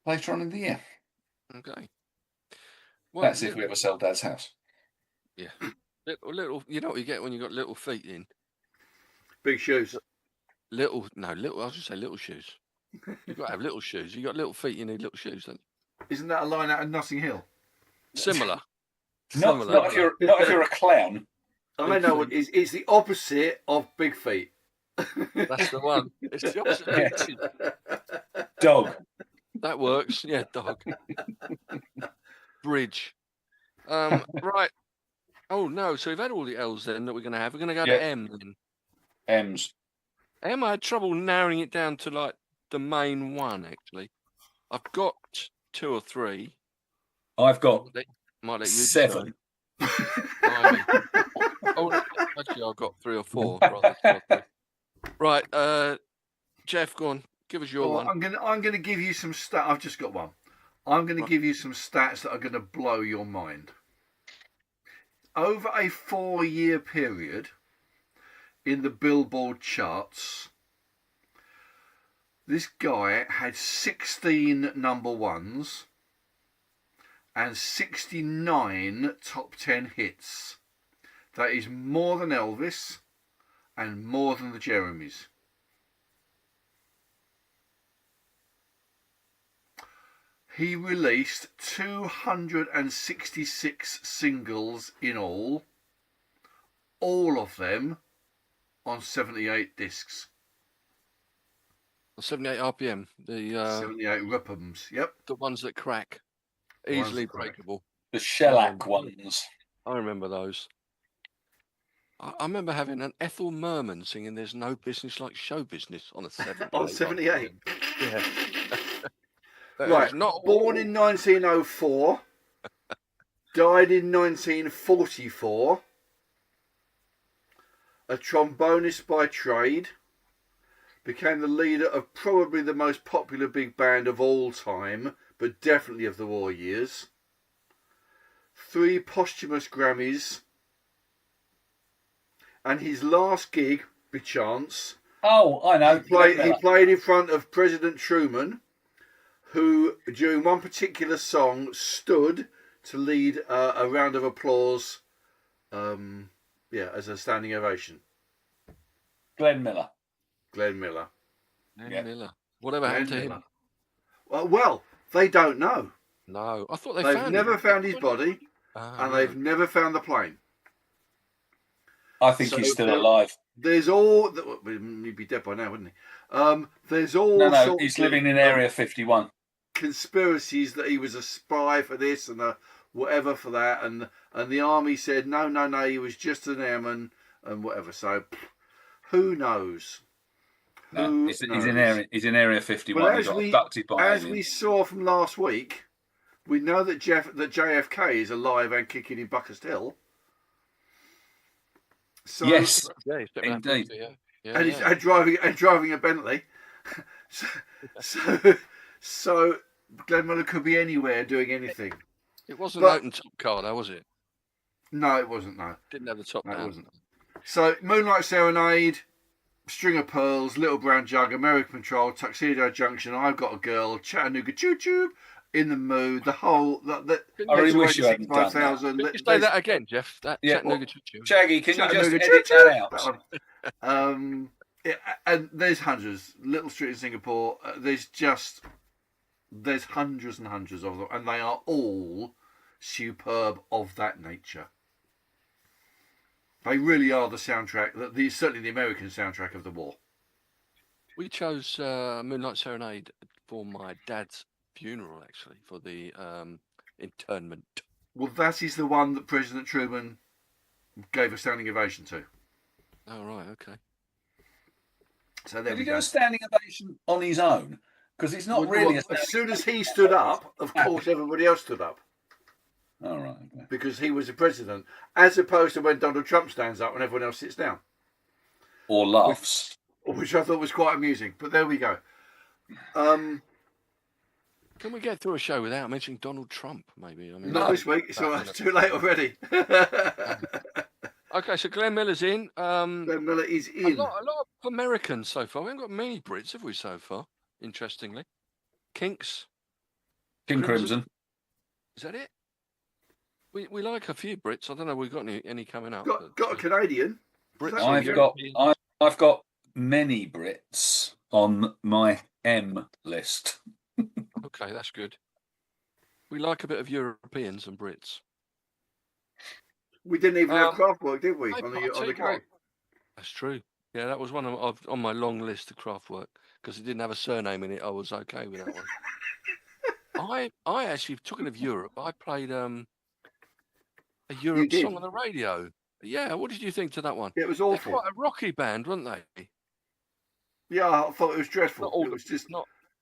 later on in the year. Okay. Well, that's if we ever sell Dad's house. Yeah. Little, you know what you get when you got little feet in? Big shoes. Little. I was just say little shoes. You've got to have little shoes. You got little feet, you need little shoes, don't you? Isn't that a line out of Notting Hill? Similar. Not if you're a clown. I know what it's the opposite of big feet. That's the one. It's the opposite. Yeah. Dog. That works. Yeah, dog. Bridge. Right. Oh no. So we've had all the L's then that we're going to have. We're going to go to M then. M's. M. I had trouble narrowing it down to like the main one. Actually, I've got 2 or 3. I've got might let you 7. Oh, actually, I've got 3 or 4. Right, Geoff, go on. Give us your one. I'm gonna give you some stats. I've just got one. I'm going to give you some stats that are going to blow your mind. Over a 4-year period in the Billboard charts, this guy had 16 number ones and 69 top 10 hits. That is more than Elvis and more than the Jeremys. He released 266 singles in all of them on 78 discs. 78 RPM. The 78 RPMs, yep. The ones that crack. Easily breakable. The shellac ones. I remember those. I remember having an Ethel Merman singing "There's No Business Like Show Business" on a 78. On 78. Yeah. Right. Born in 1904, died in 1944. A trombonist by trade, became the leader of probably the most popular big band of all time, but definitely of the war years. 3 posthumous Grammys. And his last gig, Bechance. Oh, I know. He played in front of President Truman, who during one particular song stood to lead a round of applause, as a standing ovation. Glenn Miller. Glenn Miller. Glenn Miller. Whatever happened to him? Well, they don't know. No, I thought They've never found his body, and they've never found the plane. I think he's still alive. There's all he'd be dead by now, wouldn't he? There's all no, he's living in Area 51. Conspiracies that he was a spy for this and a whatever for that, and the army said no, he was just an airman and whatever. So who knows? No, he's in Area 51. Well, he got abducted by aliens. As we saw from last week, we know that JFK is alive and kicking in Buckhurst Hill. So, yes, indeed. And driving a Bentley. so Glenn Miller could be anywhere doing anything. It wasn't an open top car, though, was it? No, it wasn't. No, didn't have the top down. It wasn't. So Moonlight Serenade, String of Pearls, Little Brown Jug, American Patrol, Tuxedo Junction, I've Got a Girl, Chattanooga Choo Choo, In the Mood, the whole. I really wish you hadn't done that. Can you say that again, Jeff? Chattanooga Choo Choo. Shaggy, can you just edit that out? And there's hundreds. Little Street in Singapore. There's hundreds and hundreds of them, and they are all superb of that nature. They really are the soundtrack, certainly the American soundtrack of the war. We chose Moonlight Serenade for my dad's funeral, actually, for the internment. Well, that is the one that President Truman gave a standing ovation to. Oh, right, okay. So there Did he do a standing ovation on his own? Because it's not really. As soon as he stood up, of course, everybody else stood up. All right. Okay. Because he was the president, as opposed to when Donald Trump stands up and everyone else sits down. Or laughs. Which I thought was quite amusing. But there we go. Can we get through a show without mentioning Donald Trump, maybe? I mean, not this week. It's too late already. Okay, so Glenn Miller's in. Glenn Miller is in. A lot of Americans so far. We haven't got many Brits, have we, so far? Interestingly. Kinks. King Crimson. Is that it? We like a few Brits. I don't know if we've got any coming up. Got a Canadian. Brits. I've got many Brits on my M list. Okay, that's good. We like a bit of Europeans and Brits. We didn't even have Kraftwerk, did we? On the go. That's true. Yeah, that was one on my long list of Kraftwerk because it didn't have a surname in it. I was okay with that one. I actually, talking of Europe, I played a Europe song on the radio. Yeah, what did you think to that one? It was awful. They're quite a rocky band, weren't they? Yeah, I thought it was dreadful. It was just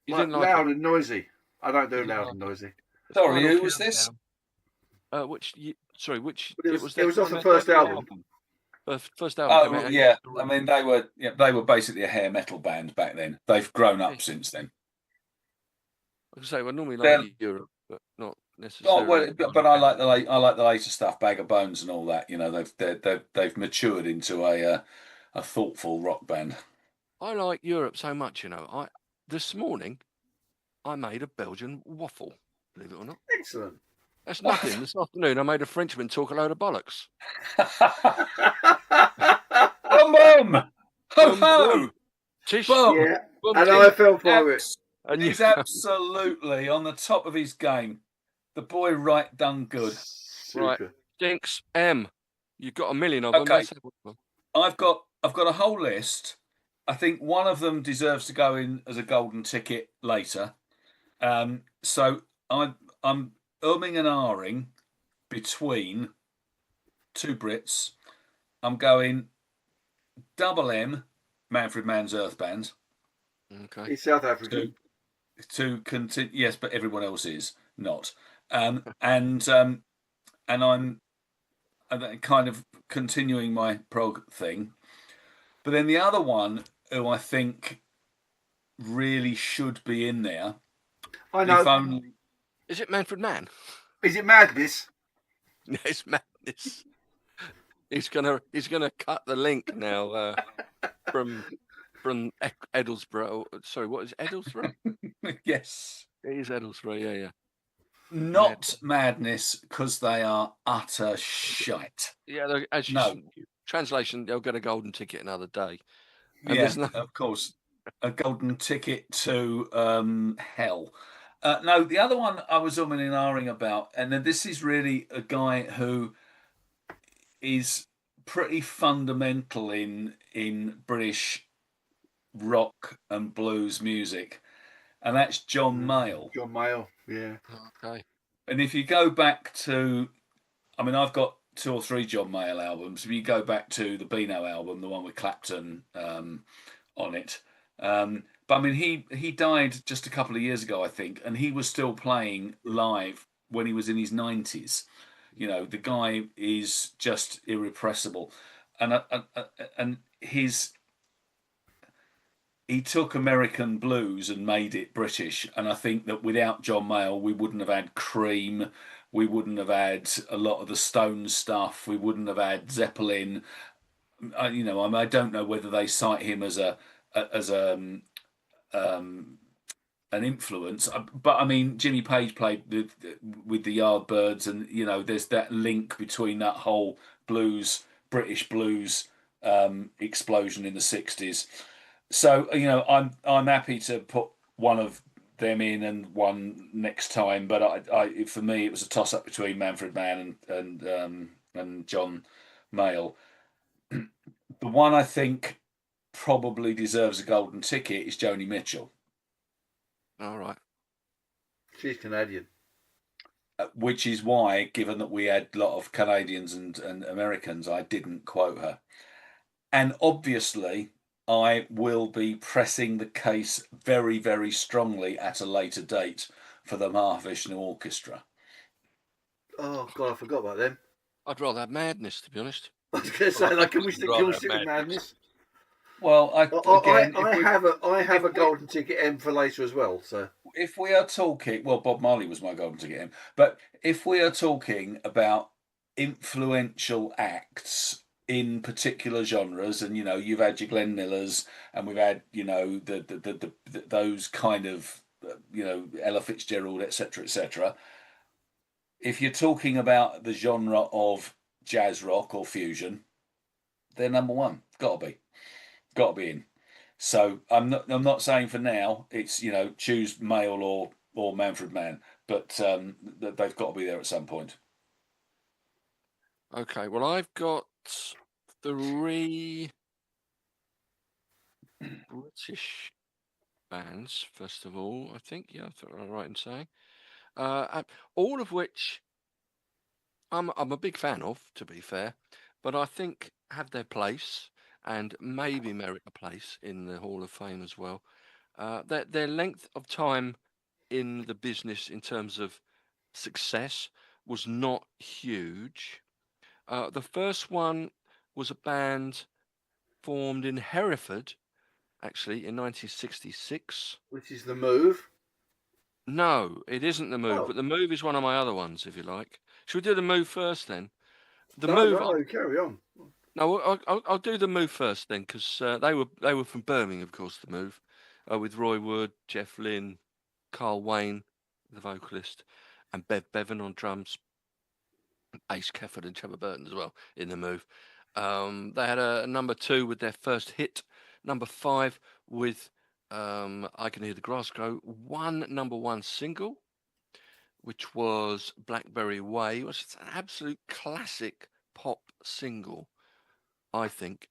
loud and noisy. I don't do loud and noisy. Sorry, who was this? Which? It was off the first album. First album. Oh yeah, I mean they were basically a hair metal band back then. They've grown up since then. I can say, well, normally like Europe, but not necessarily. Oh well, but I like the later stuff, Bag of Bones and all that. You know, they've matured into a thoughtful rock band. I like Europe so much, you know. This morning I made a Belgian waffle, believe it or not. Excellent. That's nothing. This afternoon I made a Frenchman talk a load of bollocks. Boom boom! Ho ho! Tish. Yeah. And I fell for it. And he's absolutely on the top of his game. The boy right done good. Super. Right. Dinks M. You've got a million of them. Okay. I've got a whole list. I think one of them deserves to go in as a golden ticket later. So I'm umming and ahhing between two Brits. I'm going double M, Manfred Mann's Earth Band. Okay. He's South African. To continue, yes, but everyone else is not. And I'm kind of continuing my prog thing. But then the other one who I think really should be in there. I know. Is it Manfred Mann? Is it Madness? It's Madness. He's gonna cut the link now from Edelsborough. Sorry, what is Edelsborough? Yes. It is Eddlesbury, yeah. Not Madness, because they are utter shite. Yeah, as you No. translation, they'll get a golden ticket another day. And Yeah, there's no... of course. A golden ticket to hell. No, the other one I was umming and ahhing about, and then this is really a guy who is pretty fundamental in British rock and blues music, and that's John Mayall. John Mayall, yeah. Okay. And if you go back to, I mean, I've got 2 or 3 John Mayall albums. If you go back to the Beano album, the one with Clapton on it, but I mean, he died just a couple of years ago, I think, and he was still playing live when he was in his 90s. You know, the guy is just irrepressible, and he took American blues and made it British. And I think that without John Mayall, we wouldn't have had Cream, we wouldn't have had a lot of the Stones stuff, we wouldn't have had Zeppelin. I don't know whether they cite him as an influence, but I mean, Jimmy Page played with the Yardbirds, and there's that link between that whole British blues explosion in the '60s. So I'm happy to put one of them in and one next time, but for me it was a toss up between Manfred Mann and John Mayall. The one I think probably deserves a golden ticket is Joni Mitchell. All right. She's Canadian. Which is why, given that we had a lot of Canadians and Americans, I didn't quote her. And obviously, I will be pressing the case very, very strongly at a later date for the Mahavishnu Orchestra. Oh, God, I forgot about them. I'd rather have Madness, to be honest. I was going to say, like, can we stick with Madness? Well, I have a golden ticket M for later as well. So if we are talking, well, Bob Marley was my golden ticket M, but if we are talking about influential acts in particular genres, and you've had your Glenn Millers, and we've had the those kind of Ella Fitzgerald, etc., etc. If you're talking about the genre of jazz rock or fusion, they're number one. Got to be in. So I'm not saying for now it's choose Mayall or Manfred Mann, but they've got to be there at some point. Okay, well I've got 3 British bands first of all. I think I thought I'm right in saying, all of which I'm a big fan of, to be fair, but I think have their place and maybe merit a place in the Hall of Fame as well. Their length of time in the business in terms of success was not huge. The first one was a band formed in Hereford, actually, in 1966. which is The Move. No, it isn't The Move, Oh. but The Move is one of my other ones, if you like. Should we do The Move first then? No, carry on. No, I'll do The Move first then, because they were from Birmingham, of course. The Move, with Roy Wood, Jeff Lynne, Carl Wayne, the vocalist, and Bev Bevan on drums, Ace Kefford and Trevor Burton as well in The Move. They had a number 2 with their first hit, number 5 with I Can Hear the Grass Grow, one number 1 single, which was Blackberry Way, which is an absolute classic pop single, I think.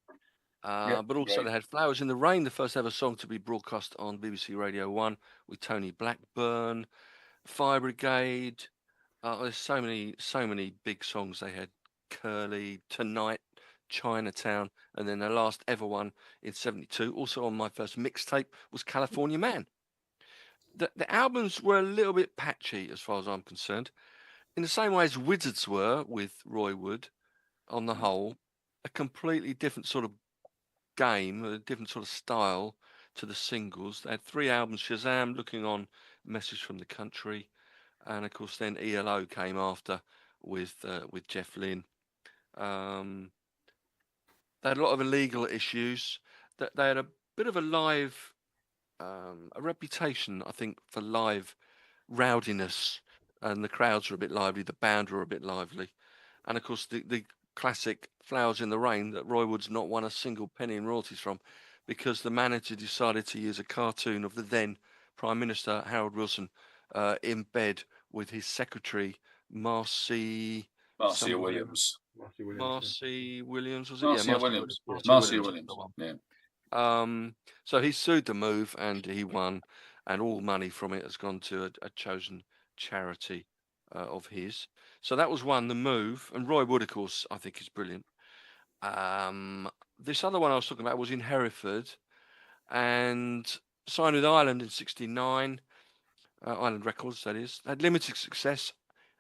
But also great. they had Flowers in the Rain, the first ever song to be broadcast on BBC Radio 1 with Tony Blackburn, Fire Brigade. There's so many big songs they had. Curly, Tonight, Chinatown, and then the last ever one in '72, also on my first mixtape, was California Man. The albums were a little bit patchy as far as I'm concerned, in the same way as Wizards were with Roy Wood. On the whole, a completely different sort of game, a different sort of style to the singles. They had 3 albums: Shazam, Looking On, Message from the Country, and of course then ELO came after with Jeff Lynne. They had a lot of illegal issues. That they had a bit of a live, a reputation, I think, for live rowdiness, and the crowds are a bit lively, the band are a bit lively, and of course the classic Flowers in the Rain that Roy Wood's not won a single penny in royalties from, because the manager decided to use a cartoon of the then Prime Minister Harold Wilson in bed with his secretary Marcy Marcia Williams. Marcy Williams, was it? Yeah, Marcia Williams. Marcia Marcia Williams. Williams. Yeah. So he sued the move and he won, and all money from it has gone to a chosen charity of his. So that was one, the move. And Roy Wood, of course, I think is brilliant. This other one I was talking about was in Hereford and signed with Ireland in '69, Island Records, that is. Had limited success,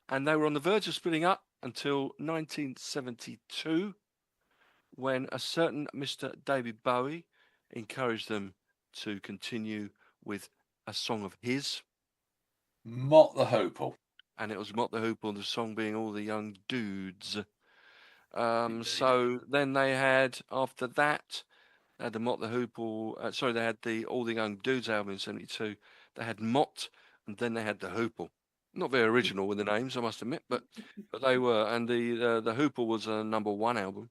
and they were on the verge of splitting up until 1972, when a certain Mr. David Bowie encouraged them to continue with a song of his. Mott the Hoople. And it was Mott the Hoople, the song being All the Young Dudes. So then they had, after that, they had the Mott the Hoople, they had the All the Young Dudes album in '72. They had Mott, and then they had the Hoople. Not very original with the names, I must admit, but they were. And the Hoople was a #1 album.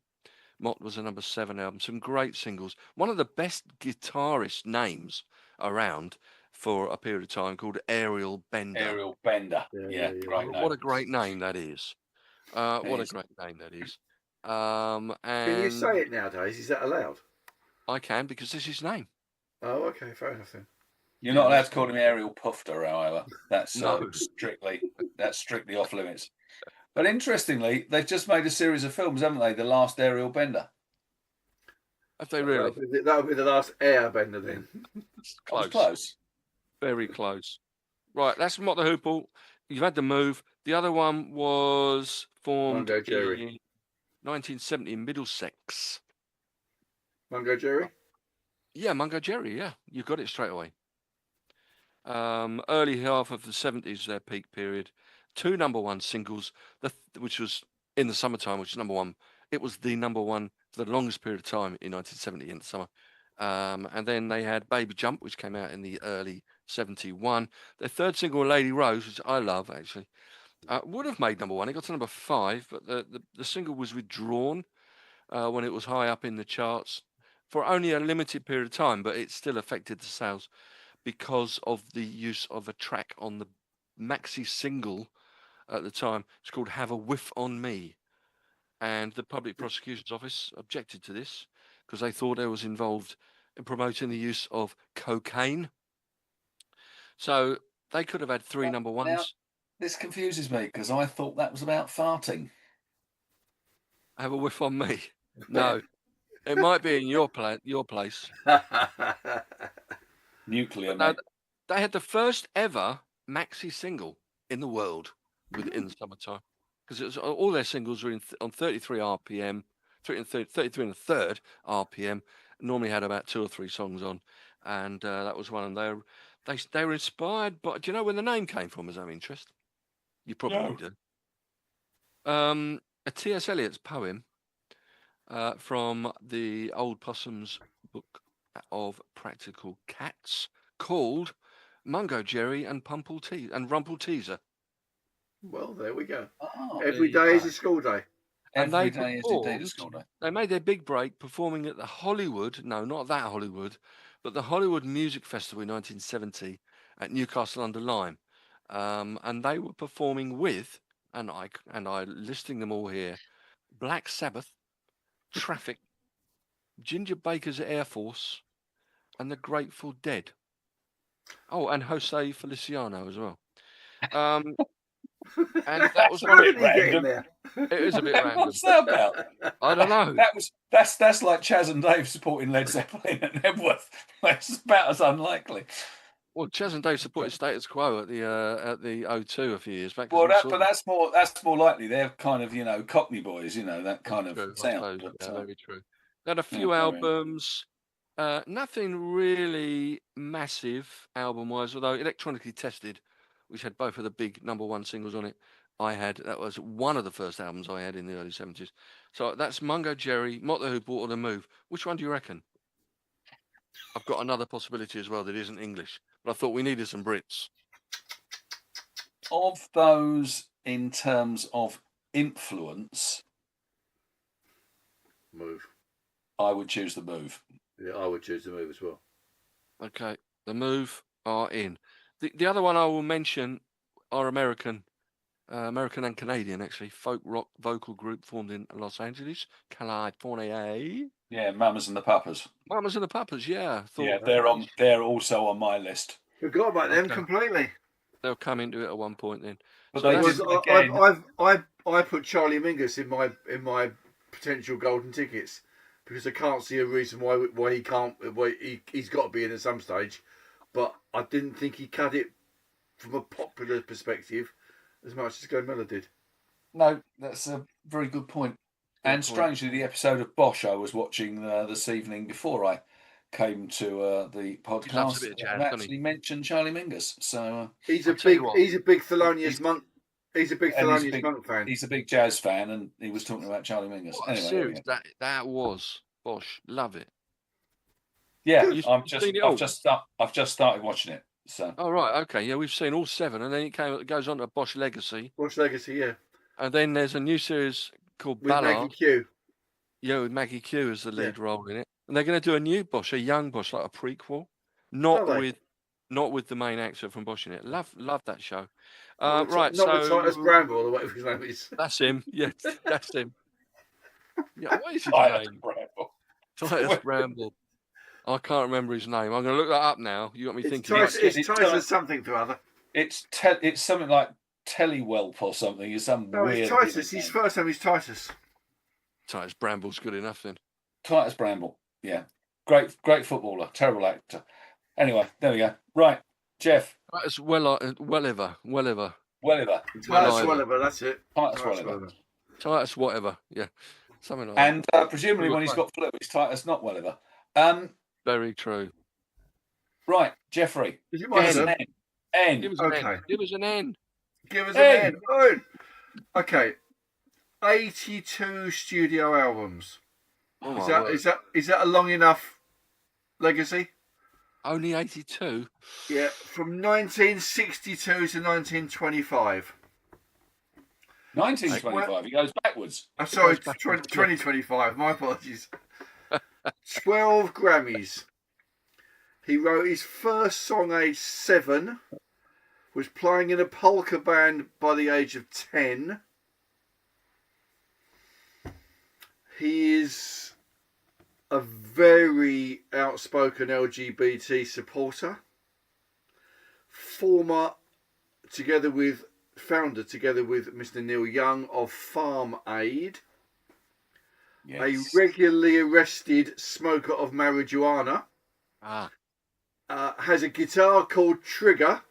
Mott was a #7 album. Some great singles. One of the best guitarist names around for a period of time, called Ariel Bender. Ariel Bender. Yeah, great name. What a great name that is. What a great name that is. And can you say it nowadays? Is that allowed? I can, because this is his name. Oh, okay, fair enough then. You're not allowed to call him Ariel Pufter, however. That's No. strictly off limits. But interestingly, they've just made a series of films, haven't they? The Last Ariel Bender. Have they really? That'll be the last Airbender then. Close. Very close. Right, that's Mott the Hoople. You've had the move. The other one was formed Mungo Jerry. in 1970 in Middlesex. Mungo Jerry? Yeah, Mungo Jerry, yeah. You got it straight away. Early half of the 70s, their peak period. 2 #1 singles, which was in the summertime, which is #1. It was the #1 for the longest period of time in 1970 in the summer. And then they had Baby Jump, which came out in the early '71. Their third single, Lady Rose, which I love actually, would have made #1. It got to #5, but the single was withdrawn when it was high up in the charts for only a limited period of time, but it still affected the sales because of the use of a track on the maxi single at the time. It's called Have a Whiff on Me. And the Public Prosecutor's Office objected to this because they thought it was involved in promoting the use of cocaine. So they could have had 3 #1s. Now, this confuses me because I thought that was about farting. Have a Whiff on Me. No, it might be in your place. Nuclear, No, mate. they had the first ever maxi single in the world in the summertime, because it was all their singles were on 33 RPM, 33 and a third RPM. Normally had about 2 or 3 songs on, and that was one. And they were inspired by. Do you know where the name came from? As I'm interested, you probably do. A T.S. Eliot's poem from the Old Possum's Book of Practical Cats, called Mungo Jerry and Rumple Teaser. Well, there we go. Oh, Every day is a school day. Every day is indeed a school day. They made their big break performing at the Hollywood, no, not that Hollywood, but the Hollywood Music Festival in 1970 at Newcastle under Lyme. And they were performing with, and I listing them all here, Black Sabbath, Traffic, Ginger Baker's Air Force, and the Grateful Dead. Oh, and Jose Feliciano as well. And that was a bit random. It is a bit random. What's that about? I don't know. That's like Chaz and Dave supporting Led Zeppelin at Nebworth. It's about as unlikely. Well, Chaz and Dave supported Status Quo at the O2 a few years back. Well, that's more likely. They're kind of Cockney boys, that kind of sound. Very true. They had a few albums. Nothing really massive album-wise, although Electronically Tested, which had both of the big #1 singles on it, that was one of the first albums I had in the early 70s. So that's Mungo Jerry, Mott the Hoople, or The Move. Which one do you reckon? I've got another possibility as well that isn't English, but I thought we needed some Brits. of those in terms of influence, Move. I would choose the Move. Yeah, I would choose the Move as well. Okay, the Move are in. The other one I will mention are American and Canadian, actually. Folk rock vocal group formed in Los Angeles, California. Yeah, Mamas and the Papas. Mamas and the Papas, yeah. Yeah, Thought they're also on my list. Forgot about them Okay. completely. they'll come into it at one point then. But So they that's- did again. I put Charlie Mingus in my potential golden tickets because I can't see a reason why he can't. He's got to be in at some stage, but I didn't think he cut it from a popular perspective as much as Glenn Miller did. No, that's a very good point. And strangely, the episode of Bosch I was watching this evening before I came to the He loves a podcast bit of jazz, doesn't actually mentioned Charlie Mingus. So He's I'll a tell you big what. he's a big Thelonious Monk. He's a big And he's a Thelonious big- Monk fan. he's a big jazz fan, and he was talking about Charlie Mingus. What a Anyway, series that was. Bosh, love it. yeah, You've seen it all? I've just started watching it. So Oh right, okay, yeah, we've seen all 7, and then it goes on to Bosch Legacy, Watch Legacy, yeah, and then there's a new series called with Maggie Ballard. Q. Yeah, with Maggie Q as the lead role in it, and they're going to do a new Bosch, a young Bosch, like a prequel, not Are they? with the main actor from Bosch in it. Love that show. Not with Right, not with so Titus Bramble or whatever his name is. that's him. Yes, that's him. Yeah, what is his Titus name? Bramble. Titus Bramble. I can't remember his name. I'm going to look that up now. You got me It's thinking. Titus, It's it's Titus something to other. It's something like Tellywhelp or something. It's some No, weird. it's Titus. His first name is Titus. Titus Bramble's good enough then. Titus Bramble. Yeah, great footballer. Terrible actor. Anyway, there we go. Right, Jeff. Titus Welliver. Welliver. Titus Welliver. Welliver, that's it. Titus Titus Welliver. Titus whatever. Yeah, something like that. And presumably when he's got flu, it's Titus not Welliver. Very true. Right, Jeffrey. Is it Give my us an turn? N. Give us an Okay. N. Give us an N. Give us Hey. an N. Good. Okay. 82 studio albums. Oh Is my that word. is that a long enough legacy? Only 82. Yeah, from 1962 to 1925. 1925. He goes backwards. I'm sorry, goes back 2025. My apologies. 12 Grammys. He wrote his first song age 7. Was playing in a polka band by the age of 10. He is a very outspoken LGBT supporter. Founder together with Mr. Neil Young of Farm Aid. Yes. A regularly arrested smoker of marijuana. Ah, Has a guitar called Trigger.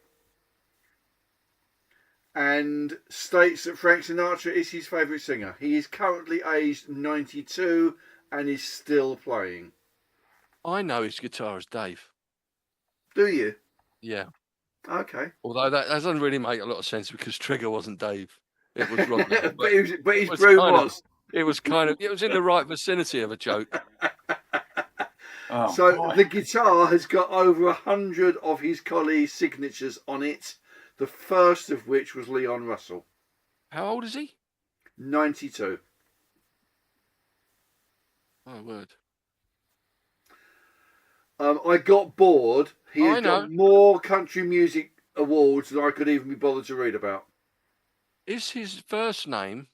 And states that Frank Sinatra is his favourite singer. He is currently aged 92 and is still playing. I know his guitar is Dave. Do you? Yeah. Okay. Although that doesn't really make a lot of sense because Trigger wasn't Dave. It was Rodney. but his was broom kind of- was. It was in the right vicinity of a joke. Oh, So boy. the guitar has got over 100 of his colleagues' signatures on it. The first of which was Leon Russell, How old is he? 92. Oh, word. I got bored. He I has know. got more country music awards than I could even be bothered to read about. Is his first name?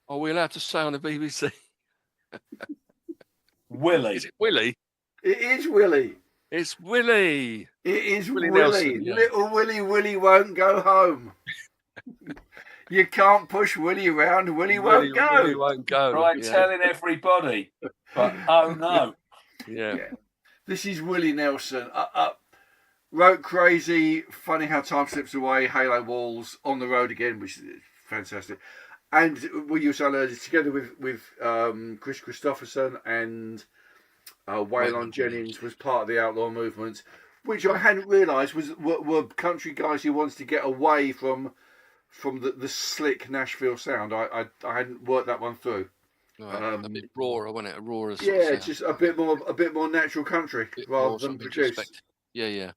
Are we allowed to say on the BBC? Willie. Is it Willie? It is Willie. It's Willie. It is Willie Willie. Nelson, yeah. Little Willie won't go home. You can't push Willie around. Willie won't go. Willie won't go. Right, yeah. telling everybody. But oh no. Yeah. This is Willie Nelson. Wrote Crazy, Funny How Time Slips Away, Halo Walls, On the Road Again, which is fantastic. And what you were saying earlier, together with Chris Christopherson and Waylon Jennings, was part of the outlaw movement, which I hadn't realised were country guys who wanted to get away from the slick Nashville sound. I hadn't worked that one through. Right. A bit rawer, wasn't it? A rawer. sort of Yeah, sound. just a bit more natural country Bit rather more than something to produced. expect. Yeah, yeah.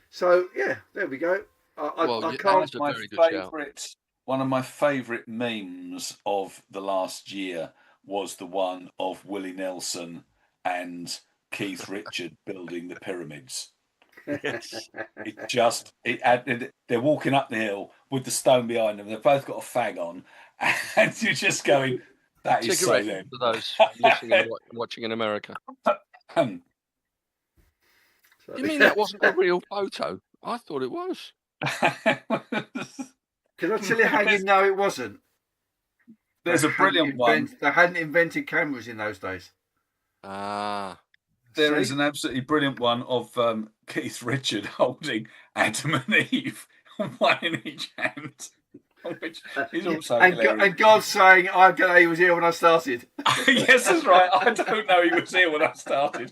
So yeah, there we go. Well, I yeah, can't. that's a very good shout. One of my favourite memes of the last year was the one of Willie Nelson and Keith Richard building the pyramids. Yes. They're walking up the hill with the stone behind them. They've both got a fag on, and you're just going, that is so Cigarette them. for those listening and watching in America. Um, You mean that wasn't a real photo? I thought it was. Can I tell you how you know it wasn't? There's a brilliant one. They hadn't invented cameras in those days. Ah. There is an absolutely brilliant one of Keith Richard holding Adam and Eve, one in each hand, which is also hilarious. And God saying, "I'm glad he was here when I started." Yes, that's right. I don't know he was here when I started.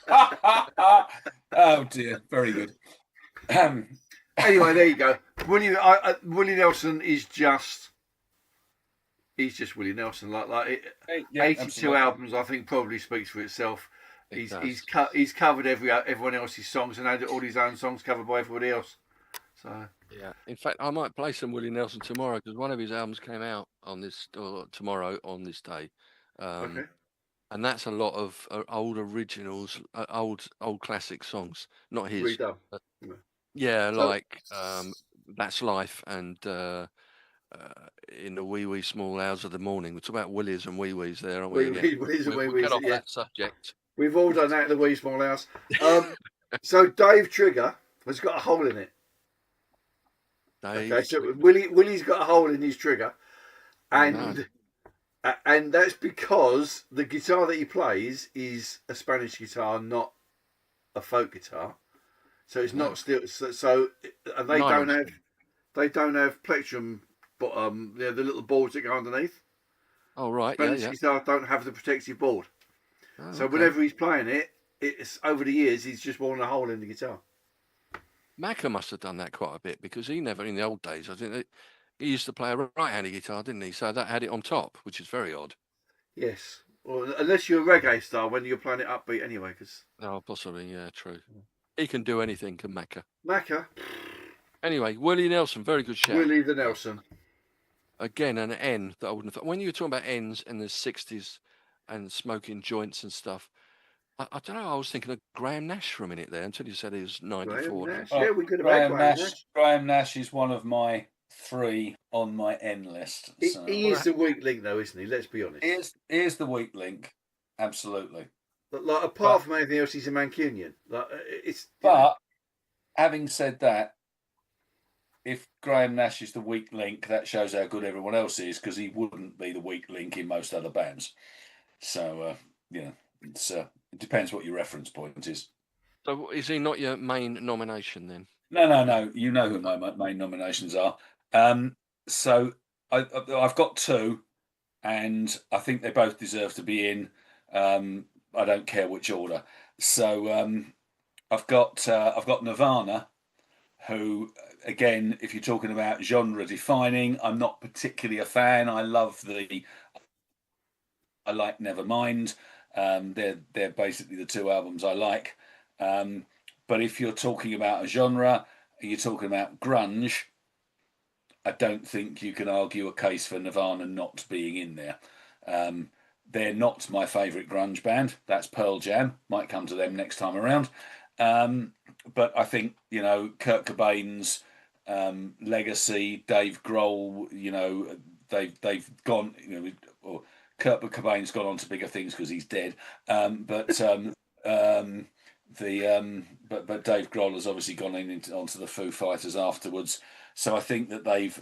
Oh dear, very good. Anyway, there you go. Willie Nelson is just. He's just Willie Nelson. Like 82 absolutely. albums, I think, probably speaks for itself. It He's covered everyone else's songs and had all his own songs covered by everybody else. So Yeah. In fact, I might play some Willie Nelson tomorrow because one of his albums came out on this tomorrow on this day. okay. And that's a lot of old originals, old classic songs, not his. Redone. But, yeah, So- like That's Life and in the wee small hours of the morning. We talk about willies and wee wees there, aren't we? We'll get off that subject. We've all done that in the wee small house. So Dave Trigger has got a hole in it. Okay, so Willie's got a hole in his trigger, and that's because the guitar that he plays is a Spanish guitar, not a folk guitar. So it's not still. So and they don't have plectrum bottom. The little boards that go underneath. Oh right, Spanish guitars don't have the protective board. Oh, so whenever he's playing it, it's over the years he's just worn a hole in the guitar. Macca must have done that quite a bit because he never, in the old days, I think he used to play a right-handed guitar, didn't he? So that had it on top, which is very odd. Yes, well, unless you're a reggae star when you're playing it upbeat anyway. Oh, possibly, yeah, true. He can do anything, can Macca. Macca. Anyway, Willie Nelson, very good shout. Willie the Nelson. Again, an N that I wouldn't have. When you were talking about N's in the 60s and smoking joints and stuff, I don't know. I was thinking of Graham Nash for a minute there until you said he was 94. Yeah, we could have had Graham Nash. Graham Nash is one of my 3 on my N list. So. He is the weak link, though, isn't he? Let's be honest. He is the weak link, absolutely. But apart from anything else, he's a Mancunian. Having said that, if Graham Nash is the weak link, that shows how good everyone else is because he wouldn't be the weak link in most other bands. So it depends what your reference point is. So is he not your main nomination then? No. You know who my main nominations are. So I've got 2, and I think they both deserve to be in. I don't care which order. So I've got Nirvana, who again, if you're talking about genre defining, I'm not particularly a fan. I like Nevermind. They're basically the 2 albums I like. But if you're talking about a genre, you're talking about grunge, I don't think you can argue a case for Nirvana not being in there. They're not my favourite grunge band. That's Pearl Jam. Might come to them next time around. But I think, Kurt Cobain's legacy, Dave Grohl, they've gone, Kurt Cobain's gone on to bigger things because he's dead. But Dave Grohl has obviously gone onto the Foo Fighters afterwards. So I think that they've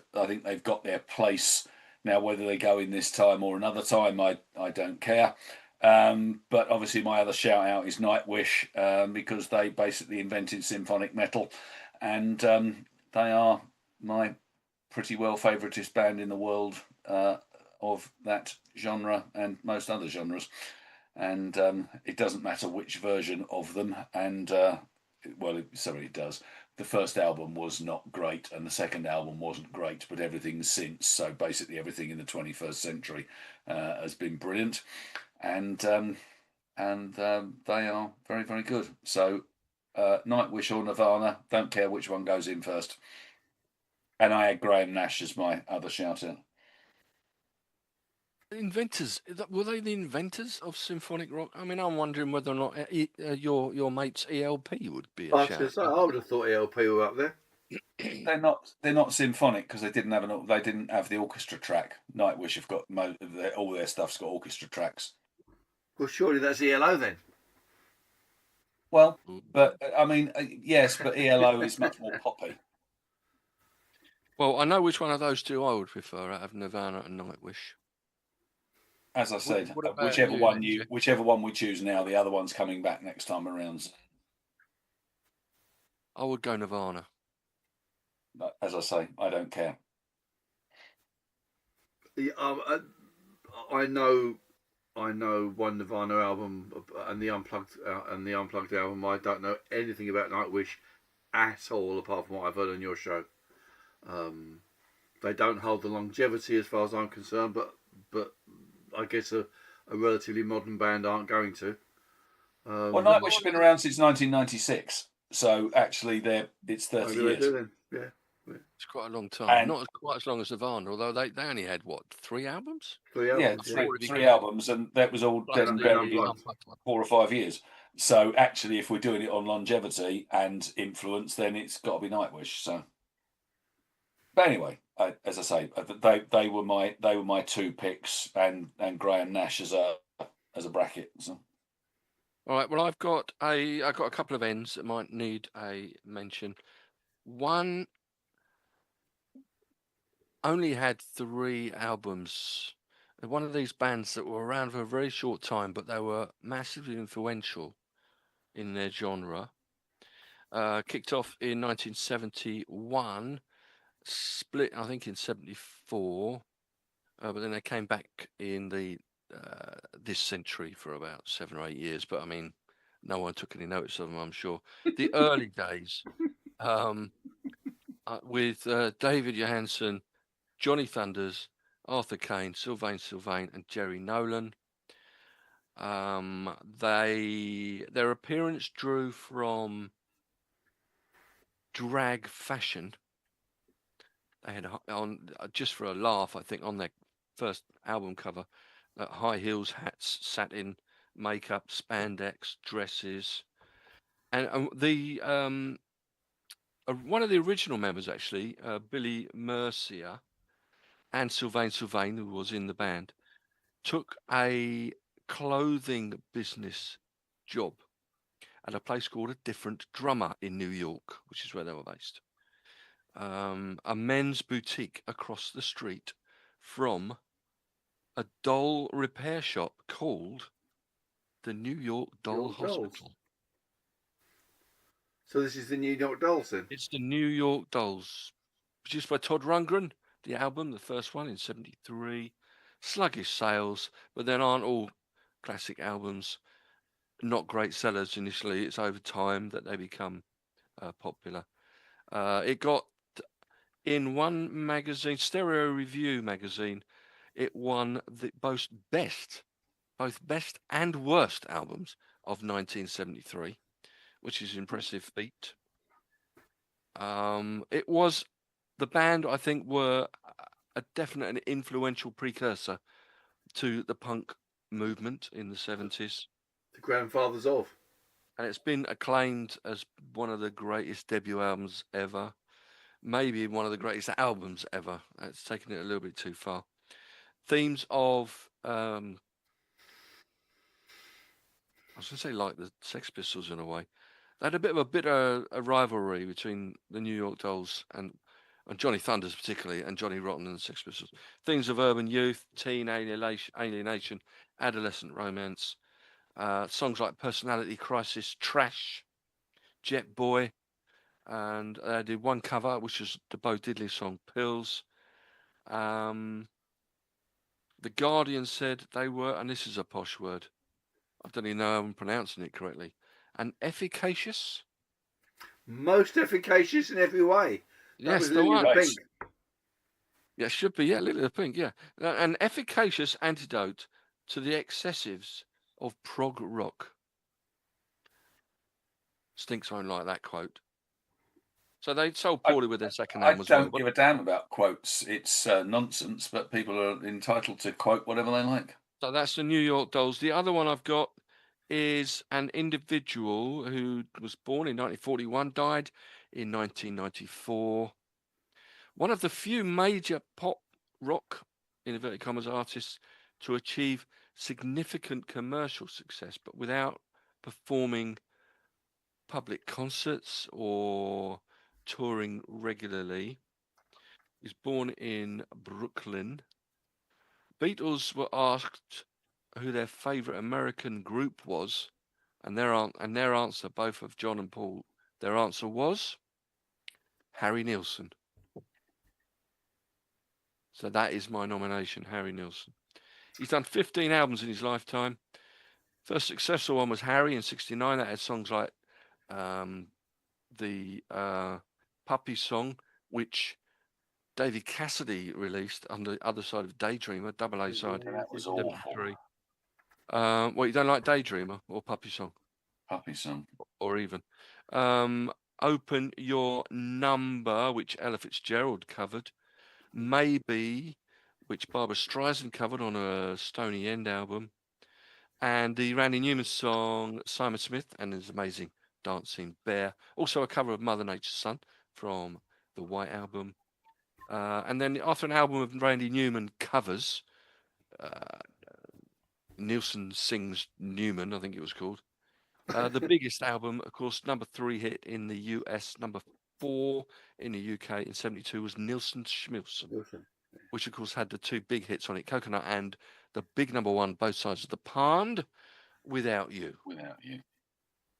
got their place. Now, whether they go in this time or another time, I don't care. But obviously my other shout out is Nightwish, because they basically invented symphonic metal, and they are my pretty well favouriteest band in the world of that genre and most other genres. And it doesn't matter which version of them, and it does. The first album was not great, and the second album wasn't great, but everything since, so basically everything in the 21st century has been brilliant, and they are very, very good. So Nightwish or Nirvana, don't care which one goes in first. And I had Graham Nash as my other shout-out. Inventors, were they the inventors of symphonic rock? I mean, I'm wondering whether or not your mate's ELP would be a I was shout. going to say, I would have thought ELP were up there. They're not symphonic because they didn't have the orchestra track. Nightwish have got all their stuff's got orchestra tracks. Well, surely that's ELO then. Well, but I mean, yes, but ELO is much more poppy. Well, I know which one of those two I would prefer out of Nirvana and Nightwish. As I said, What about whichever one we choose now, the other one's coming back next time around. I would go Nirvana. But as I say, I don't care. Yeah, I know one Nirvana album and the unplugged album. I don't know anything about Nightwish at all, apart from what I've heard on your show. They don't hold the longevity as far as I'm concerned, but I guess a relatively modern band aren't going to. Well, Nightwish have been around since 1996, so actually it's 30 maybe years. They do then. Yeah. It's quite a long time. And- Not quite as long as Nirvana, although they only had, what, 3 albums? Three albums, three albums, and that was all dead and buried in Unplugged. 4 or 5 years. So actually, if we're doing it on longevity and influence, then it's got to be Nightwish. So, but anyway, as I say, they were my 2 picks, and Graham Nash as a bracket. So. All right. Well, I've got a couple of ends that might need a mention. One only had 3 albums. One of these bands that were around for a very short time, but they were massively influential in their genre. Kicked off in 1971, split I think in 74, but then they came back in the this century for about 7 or 8 years. But I mean, no one took any notice of them, I'm sure. The early days, with David Johansen, Johnny Thunders, Arthur Kane, Sylvain Sylvain, and Jerry Nolan. Their appearance drew from drag fashion. They had on, just for a laugh, I think, on their first album cover, high heels, hats, satin, makeup, spandex, dresses, and one of the original members, actually, Billy Mercier, and Sylvain Sylvain, who was in the band, took a clothing business job at a place called A Different Drummer in New York, which is where they were based. A men's boutique across the street from a doll repair shop called the New York Doll Hospital. So this is the New York Dolls then? It's the New York Dolls, produced by Todd Rundgren. The album, the first one in 73, sluggish sales, but then aren't all classic albums not great sellers initially. It's over time that they become popular. It got in one magazine, Stereo Review magazine, it won both best and worst albums of 1973, which is an impressive feat. It was, the band, I think, were a definite and influential precursor to the punk movement in the 70s. The grandfathers of. And it's been acclaimed as one of the greatest debut albums ever. Maybe one of the greatest albums ever. It's taken it a little bit too far. Themes of, I was going to say like the Sex Pistols in a way. They had a bit of a bitter rivalry between the New York Dolls and Johnny Thunders particularly, and Johnny Rotten and the Sex Pistols. Themes of urban youth, teen alienation, adolescent romance. Songs like Personality Crisis, Trash, Jet Boy, and I did one cover, which was the Bo Diddley song, Pills. The Guardian said they were, and this is a posh word, I don't even know if I'm pronouncing it correctly, an efficacious? Most efficacious in every way. That Yes, was the one. Pink. Yeah, it should be, yeah, Lily the Pink, yeah. An efficacious antidote to the excessives of prog rock. Stinks won't like that quote. So they sold poorly with their second I album as well. don't give a damn about quotes. It's nonsense, but people are entitled to quote whatever they like. So that's the New York Dolls. The other one I've got is an individual who was born in 1941, died in 1994. One of the few major pop rock, in inverted commas, artists to achieve significant commercial success, but without performing public concerts or touring regularly. He's born in Brooklyn. Beatles were asked who their favourite American group was, and their answer, both of John and Paul, their answer was Harry Nilsson. So that is my nomination, Harry Nilsson. He's done 15 albums in his lifetime. First successful one was Harry in '69. That had songs like the Puppy Song, which David Cassidy released on the other side of Daydreamer, double A side. That was awful. 73. What, you don't like Daydreamer or Puppy Song? Puppy Song. Or even Open Your Number, which Ella Fitzgerald covered. Maybe, which Barbara Streisand covered on a Stony End album. And the Randy Newman song Simon Smith and his amazing Dancing Bear. Also a cover of Mother Nature's Son from the White Album. And then after an album of Randy Newman covers, Nilsson Sings Newman, I think it was called. The biggest album, of course, number 3 hit in the US, number 4 in the UK in '72 was Nilsson Schmilsson, which of course had the 2 big hits on it, Coconut and the big number 1, Both Sides of the Pond, Without You. Without You.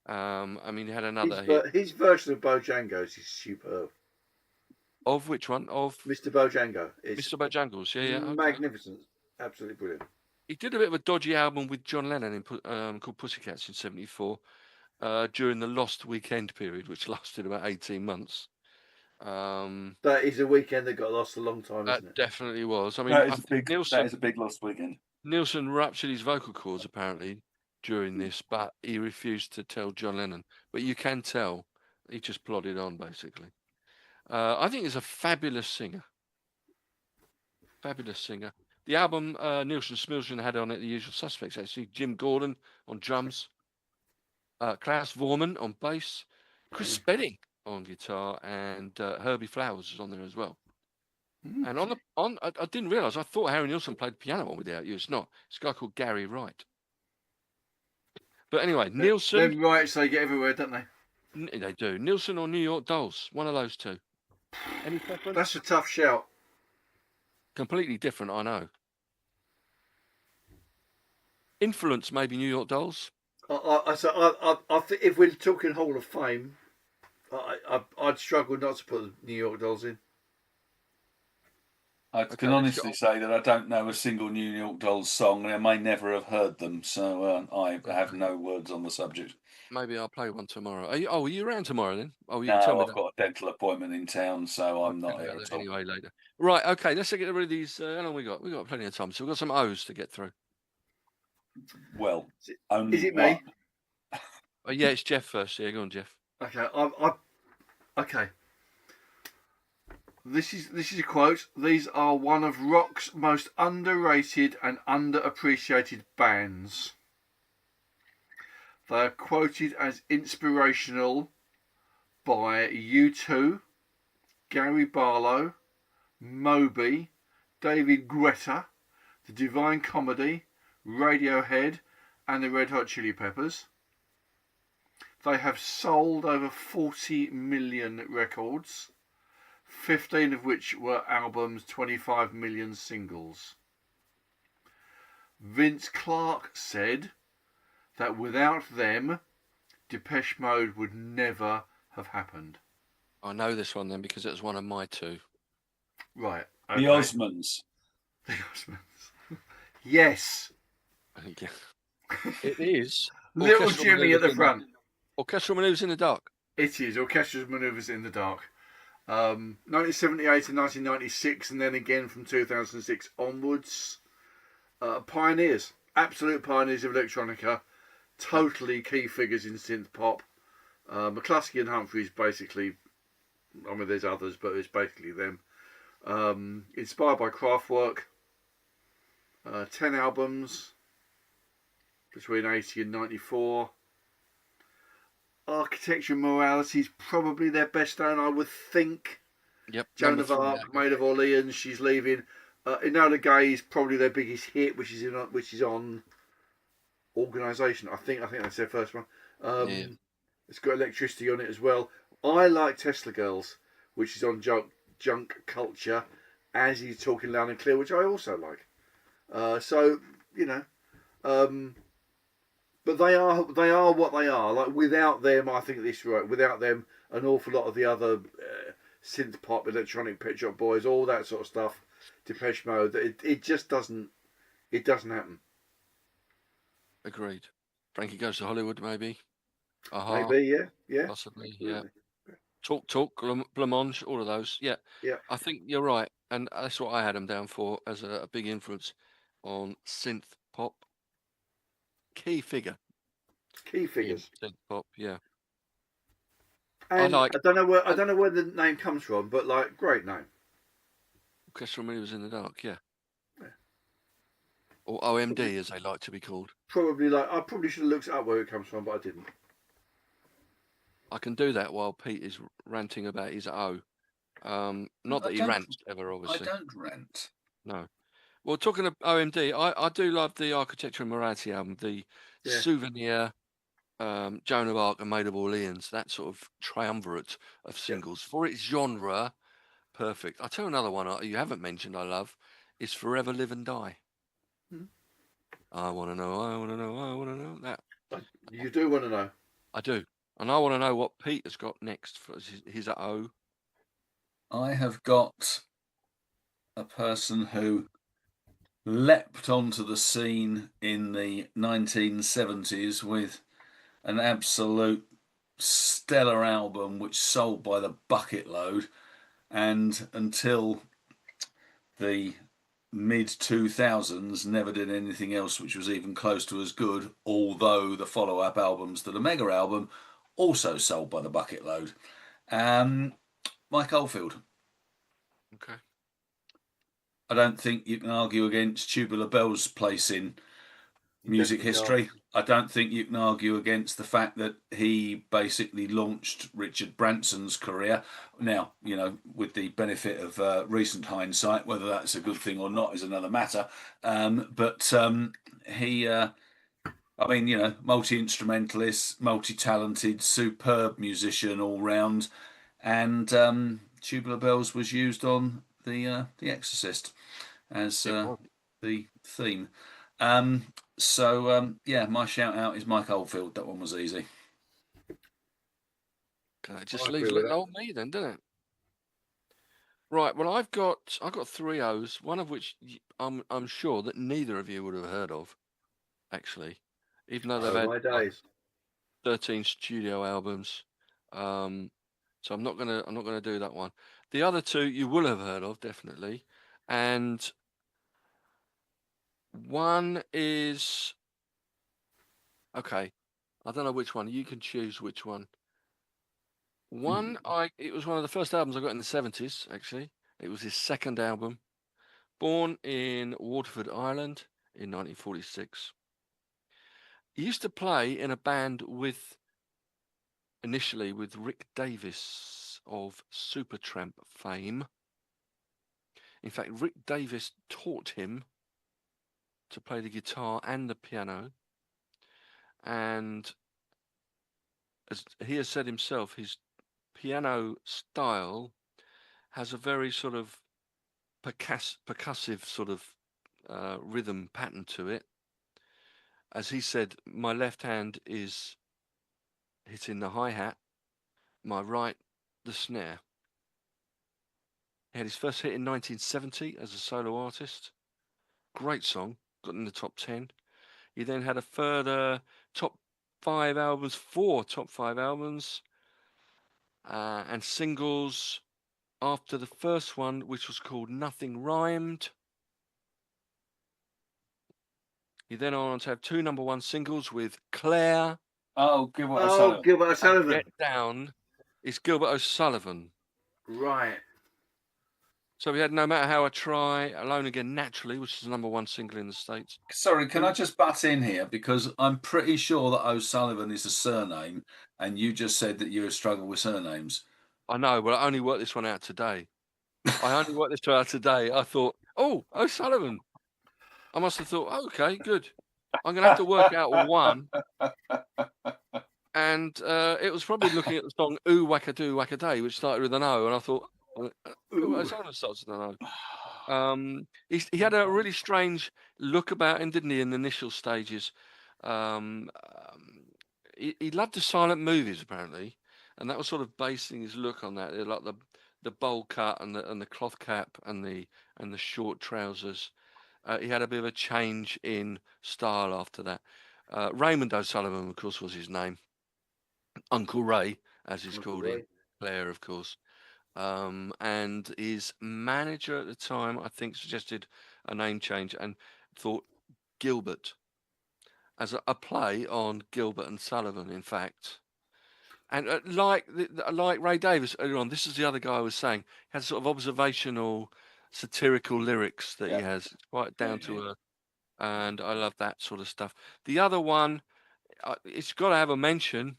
I mean, he had another hit. His version of Bojangles is superb. Of which one? Of Mr. Bojangle. Mr. Bojangles, yeah. Okay. Magnificent. Absolutely brilliant. He did a bit of a dodgy album with John Lennon called Pussycats in '74 during the Lost Weekend period, which lasted about 18 months. That is a weekend that got lost a long time, isn't it? Definitely was. I mean, That I is, think that is a big lost weekend. Nilsson ruptured his vocal cords apparently during this, but he refused to tell John Lennon. But you can tell he just plodded on, basically. I think he's a fabulous singer. Fabulous singer. The album Nilsson Smilsson had on it the usual suspects, actually. Jim Gordon on drums, Klaus Vormann on bass, Chris Spedding on guitar, and Herbie Flowers was on there as well. And I didn't realise, I thought Harry Nilsson played piano on Without You. It's not. It's a guy called Gary Wright. But anyway, Nilsson. Them rights, they get everywhere, don't they? They do. Nilsson or New York Dolls. One of those two. Any preference? That's a tough shout. Completely different, I know. Influence, maybe New York Dolls. I think if we're talking Hall of Fame, I'd struggle not to put the New York Dolls in. I can honestly say that I don't know a single New York Dolls song, and I may never have heard them, so I have no words on the subject. Maybe I'll play one tomorrow. Are you around tomorrow then? Oh, you No, tell me I've got a dental appointment in town, so I'm not here at all. Anyway, later. Right, okay, let's get rid of these. How long we got? We've got plenty of time, so we've got some O's to get through. Well, only is it one. me? Yeah, it's Geoff first. Yeah, go on, Geoff. Okay, okay. This is a quote. These are one of rock's most underrated and underappreciated bands. They are quoted as inspirational by U2, Gary Barlow, Moby, David Guetta, The Divine Comedy, Radiohead, and the Red Hot Chili Peppers. They have sold over 40 million records, 15 of which were albums, 25 million singles. Vince Clarke said that without them, Depeche Mode would never have happened. I know this one then because it was one of my two. Right. Okay. The Osmonds. The Osmonds. Yes. Yeah. It is. Little Jimmy at the front. Orchestral Manoeuvres in the Dark. It is. Orchestral Manoeuvres in the Dark. 1978 and 1996, and then again from 2006 onwards. Pioneers. Absolute pioneers of electronica. Totally key figures in synth pop. McCluskey and Humphreys basically I mean, there's others, but it's basically them. Inspired by Kraftwerk. 10 albums between 80 and 94. Architecture and Morality is probably their best known, I would think. Yep. Joan of Arc, Maid of Orleans, She's Leaving. Enola Gay is probably their biggest hit, which is on Organisation. I think that's their first one. It's got Electricity on it as well. I like Tesla Girls, which is on Junk Culture, as he's talking loud and clear, which I also like. So you know, but they are what they are. Like without them, I think this right. Without them, an awful lot of the other synth pop, electronic Pet Shop Boys, all that sort of stuff, Depeche Mode, it just doesn't happen. Agreed. Frankie Goes to Hollywood, maybe. Maybe, yeah, possibly, absolutely. yeah. Talk, Blancmange, all of those, yeah. Yeah. I think you're right, and that's what I had them down for as a big influence on synth pop. Key figures. In synth pop, yeah. And I don't know where the name comes from, but like great name. Orchestral Maneuvers in the Dark, yeah. Or OMD, as they like to be called. Probably I probably should have looked up where it comes from, but I didn't. I can do that while Pete is ranting about his O. Not that he rants ever, obviously. I don't rant. No. Well, talking of OMD, I do love the Architecture and Morality album, the Souvenir, Joan of Arc and Maid of Orleans, that sort of triumvirate of singles. For its genre, perfect. I'll tell you another one you haven't mentioned I love, is Forever Live and Die. I want to know, I want to know, I want to know. That. You do want to know? I do. And I want to know what Pete has got next for his O. I have got a person who leapt onto the scene in the 1970s with an absolute stellar album which sold by the bucket load, and until the mid-2000s never did anything else which was even close to as good, although the follow-up albums to the Mega album also sold by the bucket load. Mike Oldfield. Okay. I don't think you can argue against Tubular Bells' place in music history. I don't think you can argue against the fact that he basically launched Richard Branson's career. Now, you know, with the benefit of recent hindsight, whether that's a good thing or not is another matter. But he, I mean, you know, multi-instrumentalist, multi-talented, superb musician all round, and Tubular Bells was used on The Exorcist as the theme. Yeah, my shout out is Mike Oldfield. That one was easy. It just leaves little old me then, doesn't it? Right. Well, I've got 3 O's, one of which I'm sure that neither of you would have heard of, actually, even though they've had 13 studio albums. So I'm not gonna do that one. The other 2 you will have heard of, definitely, and one is okay. I don't know which one. You can choose which one. One, it was one of the first albums I got in the 70s, actually. It was his second album. Born in Waterford, Ireland in 1946. He used to play in a band initially with Rick Davies of Supertramp fame. In fact, Rick Davies taught him to play the guitar and the piano. And as he has said himself, his piano style has a very sort of percussive sort of rhythm pattern to it. As he said, my left hand is hitting the hi-hat, my right the snare. He had his first hit in 1970 as a solo artist. Great song, got in the top 10. He then had a further 4 top 5 albums and singles after the first one, which was called Nothing Rhymed. He then went on to have 2 number 1 singles with Claire. Gilbert O'Sullivan. Gilbert O'Sullivan. Get Down is Gilbert O'Sullivan. Right. So we had No Matter How I Try, Alone Again Naturally, which is the #1 single in the States. Sorry, can I just butt in here? Because I'm pretty sure that O'Sullivan is a surname, and you just said that you struggle with surnames. I know, but I only worked this one out today. I thought, oh, O'Sullivan. I must have thought, okay, good. I'm going to have to work out one. And it was probably looking at the song Ooh Wackadoo Wackaday, which started with an O. And I thought, O'Sullivan starts with an O. He had a really strange look about him, didn't he, in the initial stages? He loved the silent movies, apparently. And that was sort of basing his look on that. Like the bowl cut and the cloth cap and the short trousers. He had a bit of a change in style after that. Raymond O'Sullivan, of course, was his name. Uncle Ray, as he's called in Claire, of course. And his manager at the time, I think, suggested a name change and thought Gilbert as a play on Gilbert and Sullivan, in fact. And like Ray Davies earlier on, this is the other guy I was saying, has sort of observational, satirical lyrics that he has. It's quite down to earth. And I love that sort of stuff. The other one, it's got to have a mention.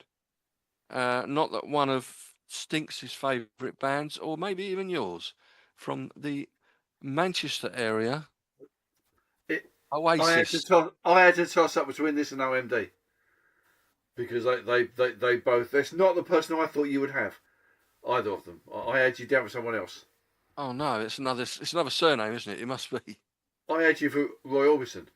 Not that one of Stinks' favourite bands, or maybe even yours, from the Manchester area. Oasis. I had to toss up between this and OMD because they both. That's not the person I thought you would have. Either of them. I had you down for someone else. Oh no, it's another surname, isn't it? It must be. I had you for Roy Orbison.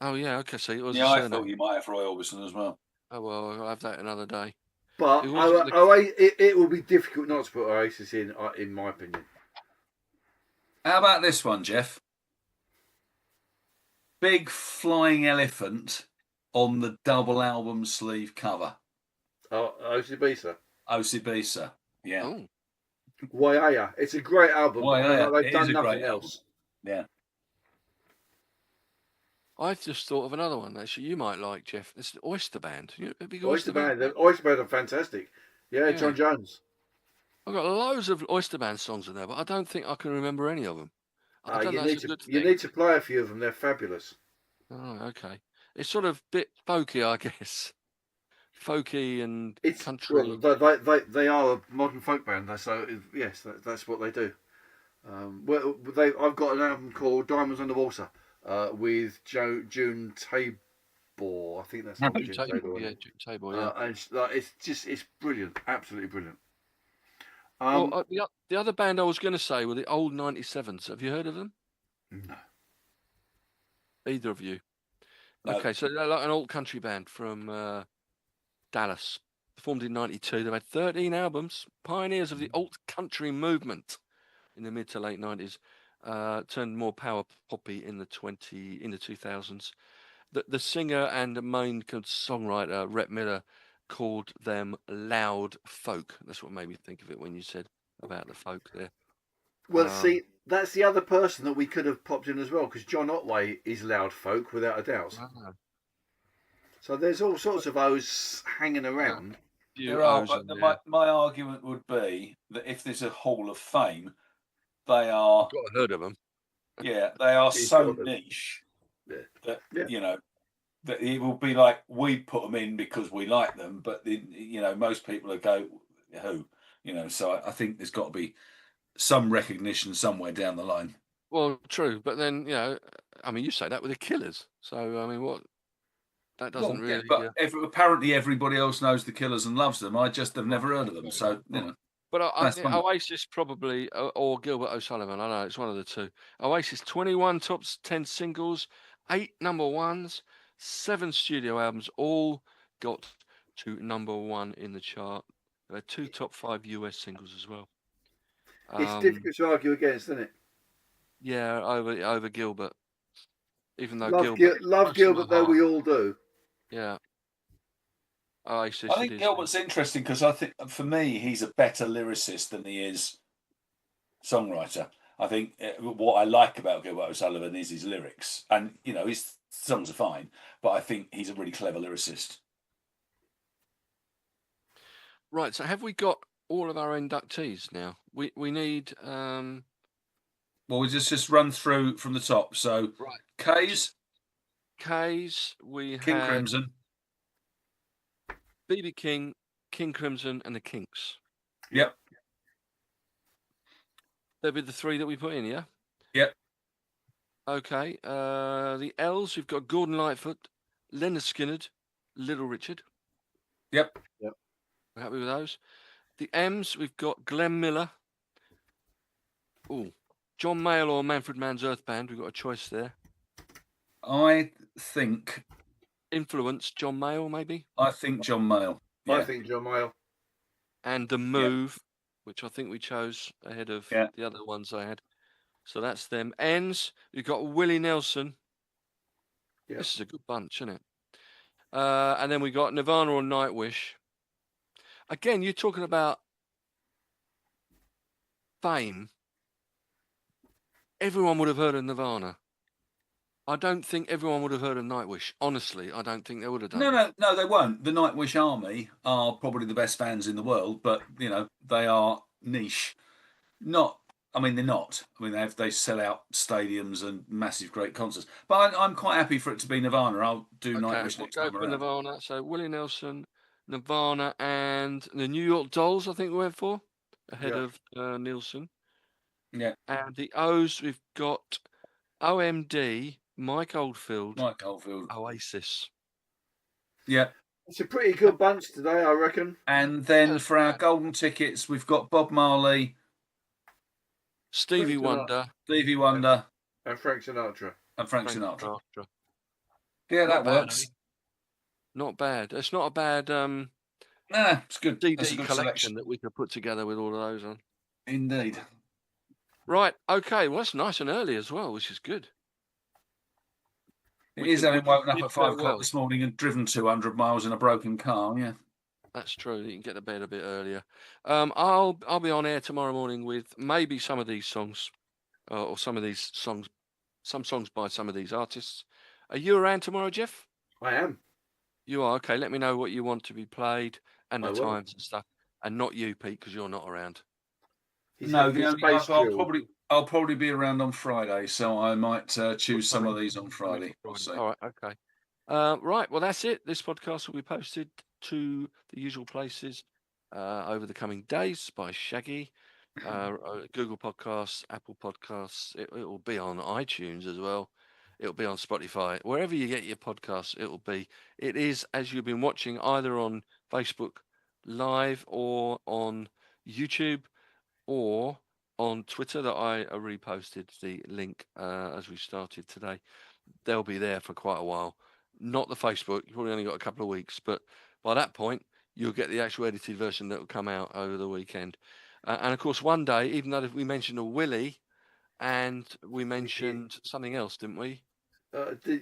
Oh yeah, okay. So it was. Yeah, I thought you might have Roy Orbison as well. Oh well, I'll have that another day. But it will be difficult not to put Oasis in my opinion. How about this one, Geoff? Big flying elephant on the double album sleeve cover. Oh, Osibisa. Osibisa, yeah. Oh. Waiaya. It's a great album. They've done nothing else. Yeah. I've just thought of another one actually you might like, Geoff. It's the Oyster Band. Oyster Band. The Oyster Band are fantastic. Yeah, John Jones. I've got loads of Oyster Band songs in there, but I don't think I can remember any of them. You need to play a few of them. They're fabulous. Oh, okay. It's sort of a bit folky, I guess. Folky and country. Well, they are a modern folk band, so yes, that's what they do. I've got an album called Diamonds on the Water with June Tabor. I think that's June Tabor. Yeah, June Tabor. Yeah, and it's brilliant, absolutely brilliant. The other band I was going to say were the Old 97s. Have you heard of them? No. Either of you? No. Okay, so they're like an old country band from Dallas, formed in '92. They've had 13 albums. Pioneers of the alt country movement in the mid to late '90s. Turned more power poppy in the 2000s. The singer and main songwriter Rhett Miller called them loud folk. That's what made me think of it when you said about the folk there. Well, see, that's the other person that we could have popped in as well, because John Otway is loud folk without a doubt. Wow. So there's all sorts of O's hanging around. There are, but my argument would be that if there's a Hall of Fame, they are. You've got to heard of them. Yeah, they are so niche that you know that it will be like we put them in because we like them, but most people will go who, So I think there's got to be some recognition somewhere down the line. Well, true, but then you say that with the Killers, so I mean, what? That doesn't really. But apparently everybody else knows the Killers and loves them. I just have never heard of them, so But Oasis probably, or Gilbert O'Sullivan. I know it's one of the two. Oasis, 21 top 10 singles, 8 number ones, 7 studio albums, all got to number 1 in the chart. There are 2 top 5 US singles as well. It's difficult to argue against, isn't it? Yeah, over Gilbert. Even though love Gilbert, though we all do. Yeah. Oasis. I think Gilbert's interesting because I think for me he's a better lyricist than he is songwriter. I think what I like about Gilbert O'Sullivan is his lyrics, and his songs are fine, but I think he's a really clever lyricist. Right. So have we got all of our inductees now. We need Well, we just run through from the top. So right. K's, we King had Crimson. BB King, King Crimson, and the Kinks. Yep. They'll be the three that we put in, yeah? Yep. Okay. The L's, we've got Gordon Lightfoot, Leonard Skinnard, Little Richard. Yep. We're happy with those. The M's, we've got Glenn Miller. Oh, John Mayall or Manfred Mann's Earth Band. We've got a choice there. I think Influence, John Mayall, maybe. John Mayall. Yeah. I think John Mayall. And The Move, which I think we chose ahead of the other ones I had. So that's them. N's, we've got Willie Nelson. Yeah. This is a good bunch, isn't it? And then we got Nirvana or Nightwish. Again, you're talking about fame. Everyone would have heard of Nirvana. I don't think everyone would have heard of Nightwish. Honestly, I don't think they would have done. No, they won't. The Nightwish Army are probably the best bands in the world, but they are niche. They're not. I mean, they sell out stadiums and massive, great concerts. But I'm quite happy for it to be Nirvana. I'll do Nightwish next time around. Nirvana. So Willie Nelson, Nirvana, and the New York Dolls. I think we went for ahead of Nielsen. Yeah. And the O's, we've got OMD, Mike Oldfield, Oasis. Yeah. It's a pretty good bunch today, I reckon. And then for our golden tickets, we've got Bob Marley, Stevie Wonder, and Frank Sinatra. Yeah, that works. Not bad. It's not a bad it's good. CD That's a good collection selection that we could put together with all of those on. Indeed. Right. Okay. Well, that's nice and early as well, which is good. It is having woken up at 5 o'clock this morning and driven 200 miles in a broken car. Yeah. That's true. You can get to bed a bit earlier. I'll be on air tomorrow morning with maybe some of these songs, or some of these songs, some songs by some of these artists. Are you around tomorrow, Jeff? I am. You are. Okay. Let me know what you want to be played and the I will. times and stuff, and not you, Pete, because you're not around. I'll probably be around on Friday, so I might choose some of these on Friday. All right. Okay. Right. Well, that's it. This podcast will be posted to the usual places over the coming days by Shaggy, Google Podcasts, Apple Podcasts. It will be on iTunes as well. It'll be on Spotify. Wherever you get your podcasts, it'll be. It is, as you've been watching, either on Facebook Live or on YouTube or on Twitter that I reposted the link as we started today. They'll be there for quite a while. Not the Facebook. You've probably only got a couple of weeks, but by that point, you'll get the actual edited version that will come out over the weekend. And of course, one day, even though we mentioned a Willie, and we mentioned something else, didn't we?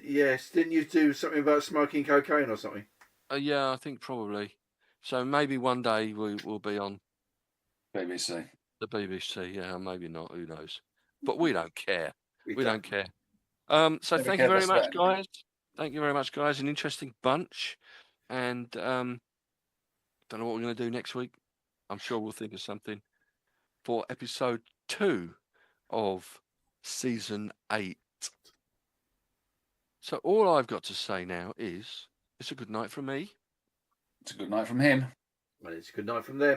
Yes. Didn't you do something about smoking cocaine or something? Yeah, I think probably. So maybe one day we will be on BBC. The BBC, yeah, maybe not. Who knows? But we don't care. We don't care. So Never thank you very much, guys. Thank you very much, guys. An interesting bunch. And don't know what we're going to do next week. I'm sure we'll think of something for episode 2 of season 8. So all I've got to say now is it's a good night from me. It's a good night from him. Well, it's a good night from them.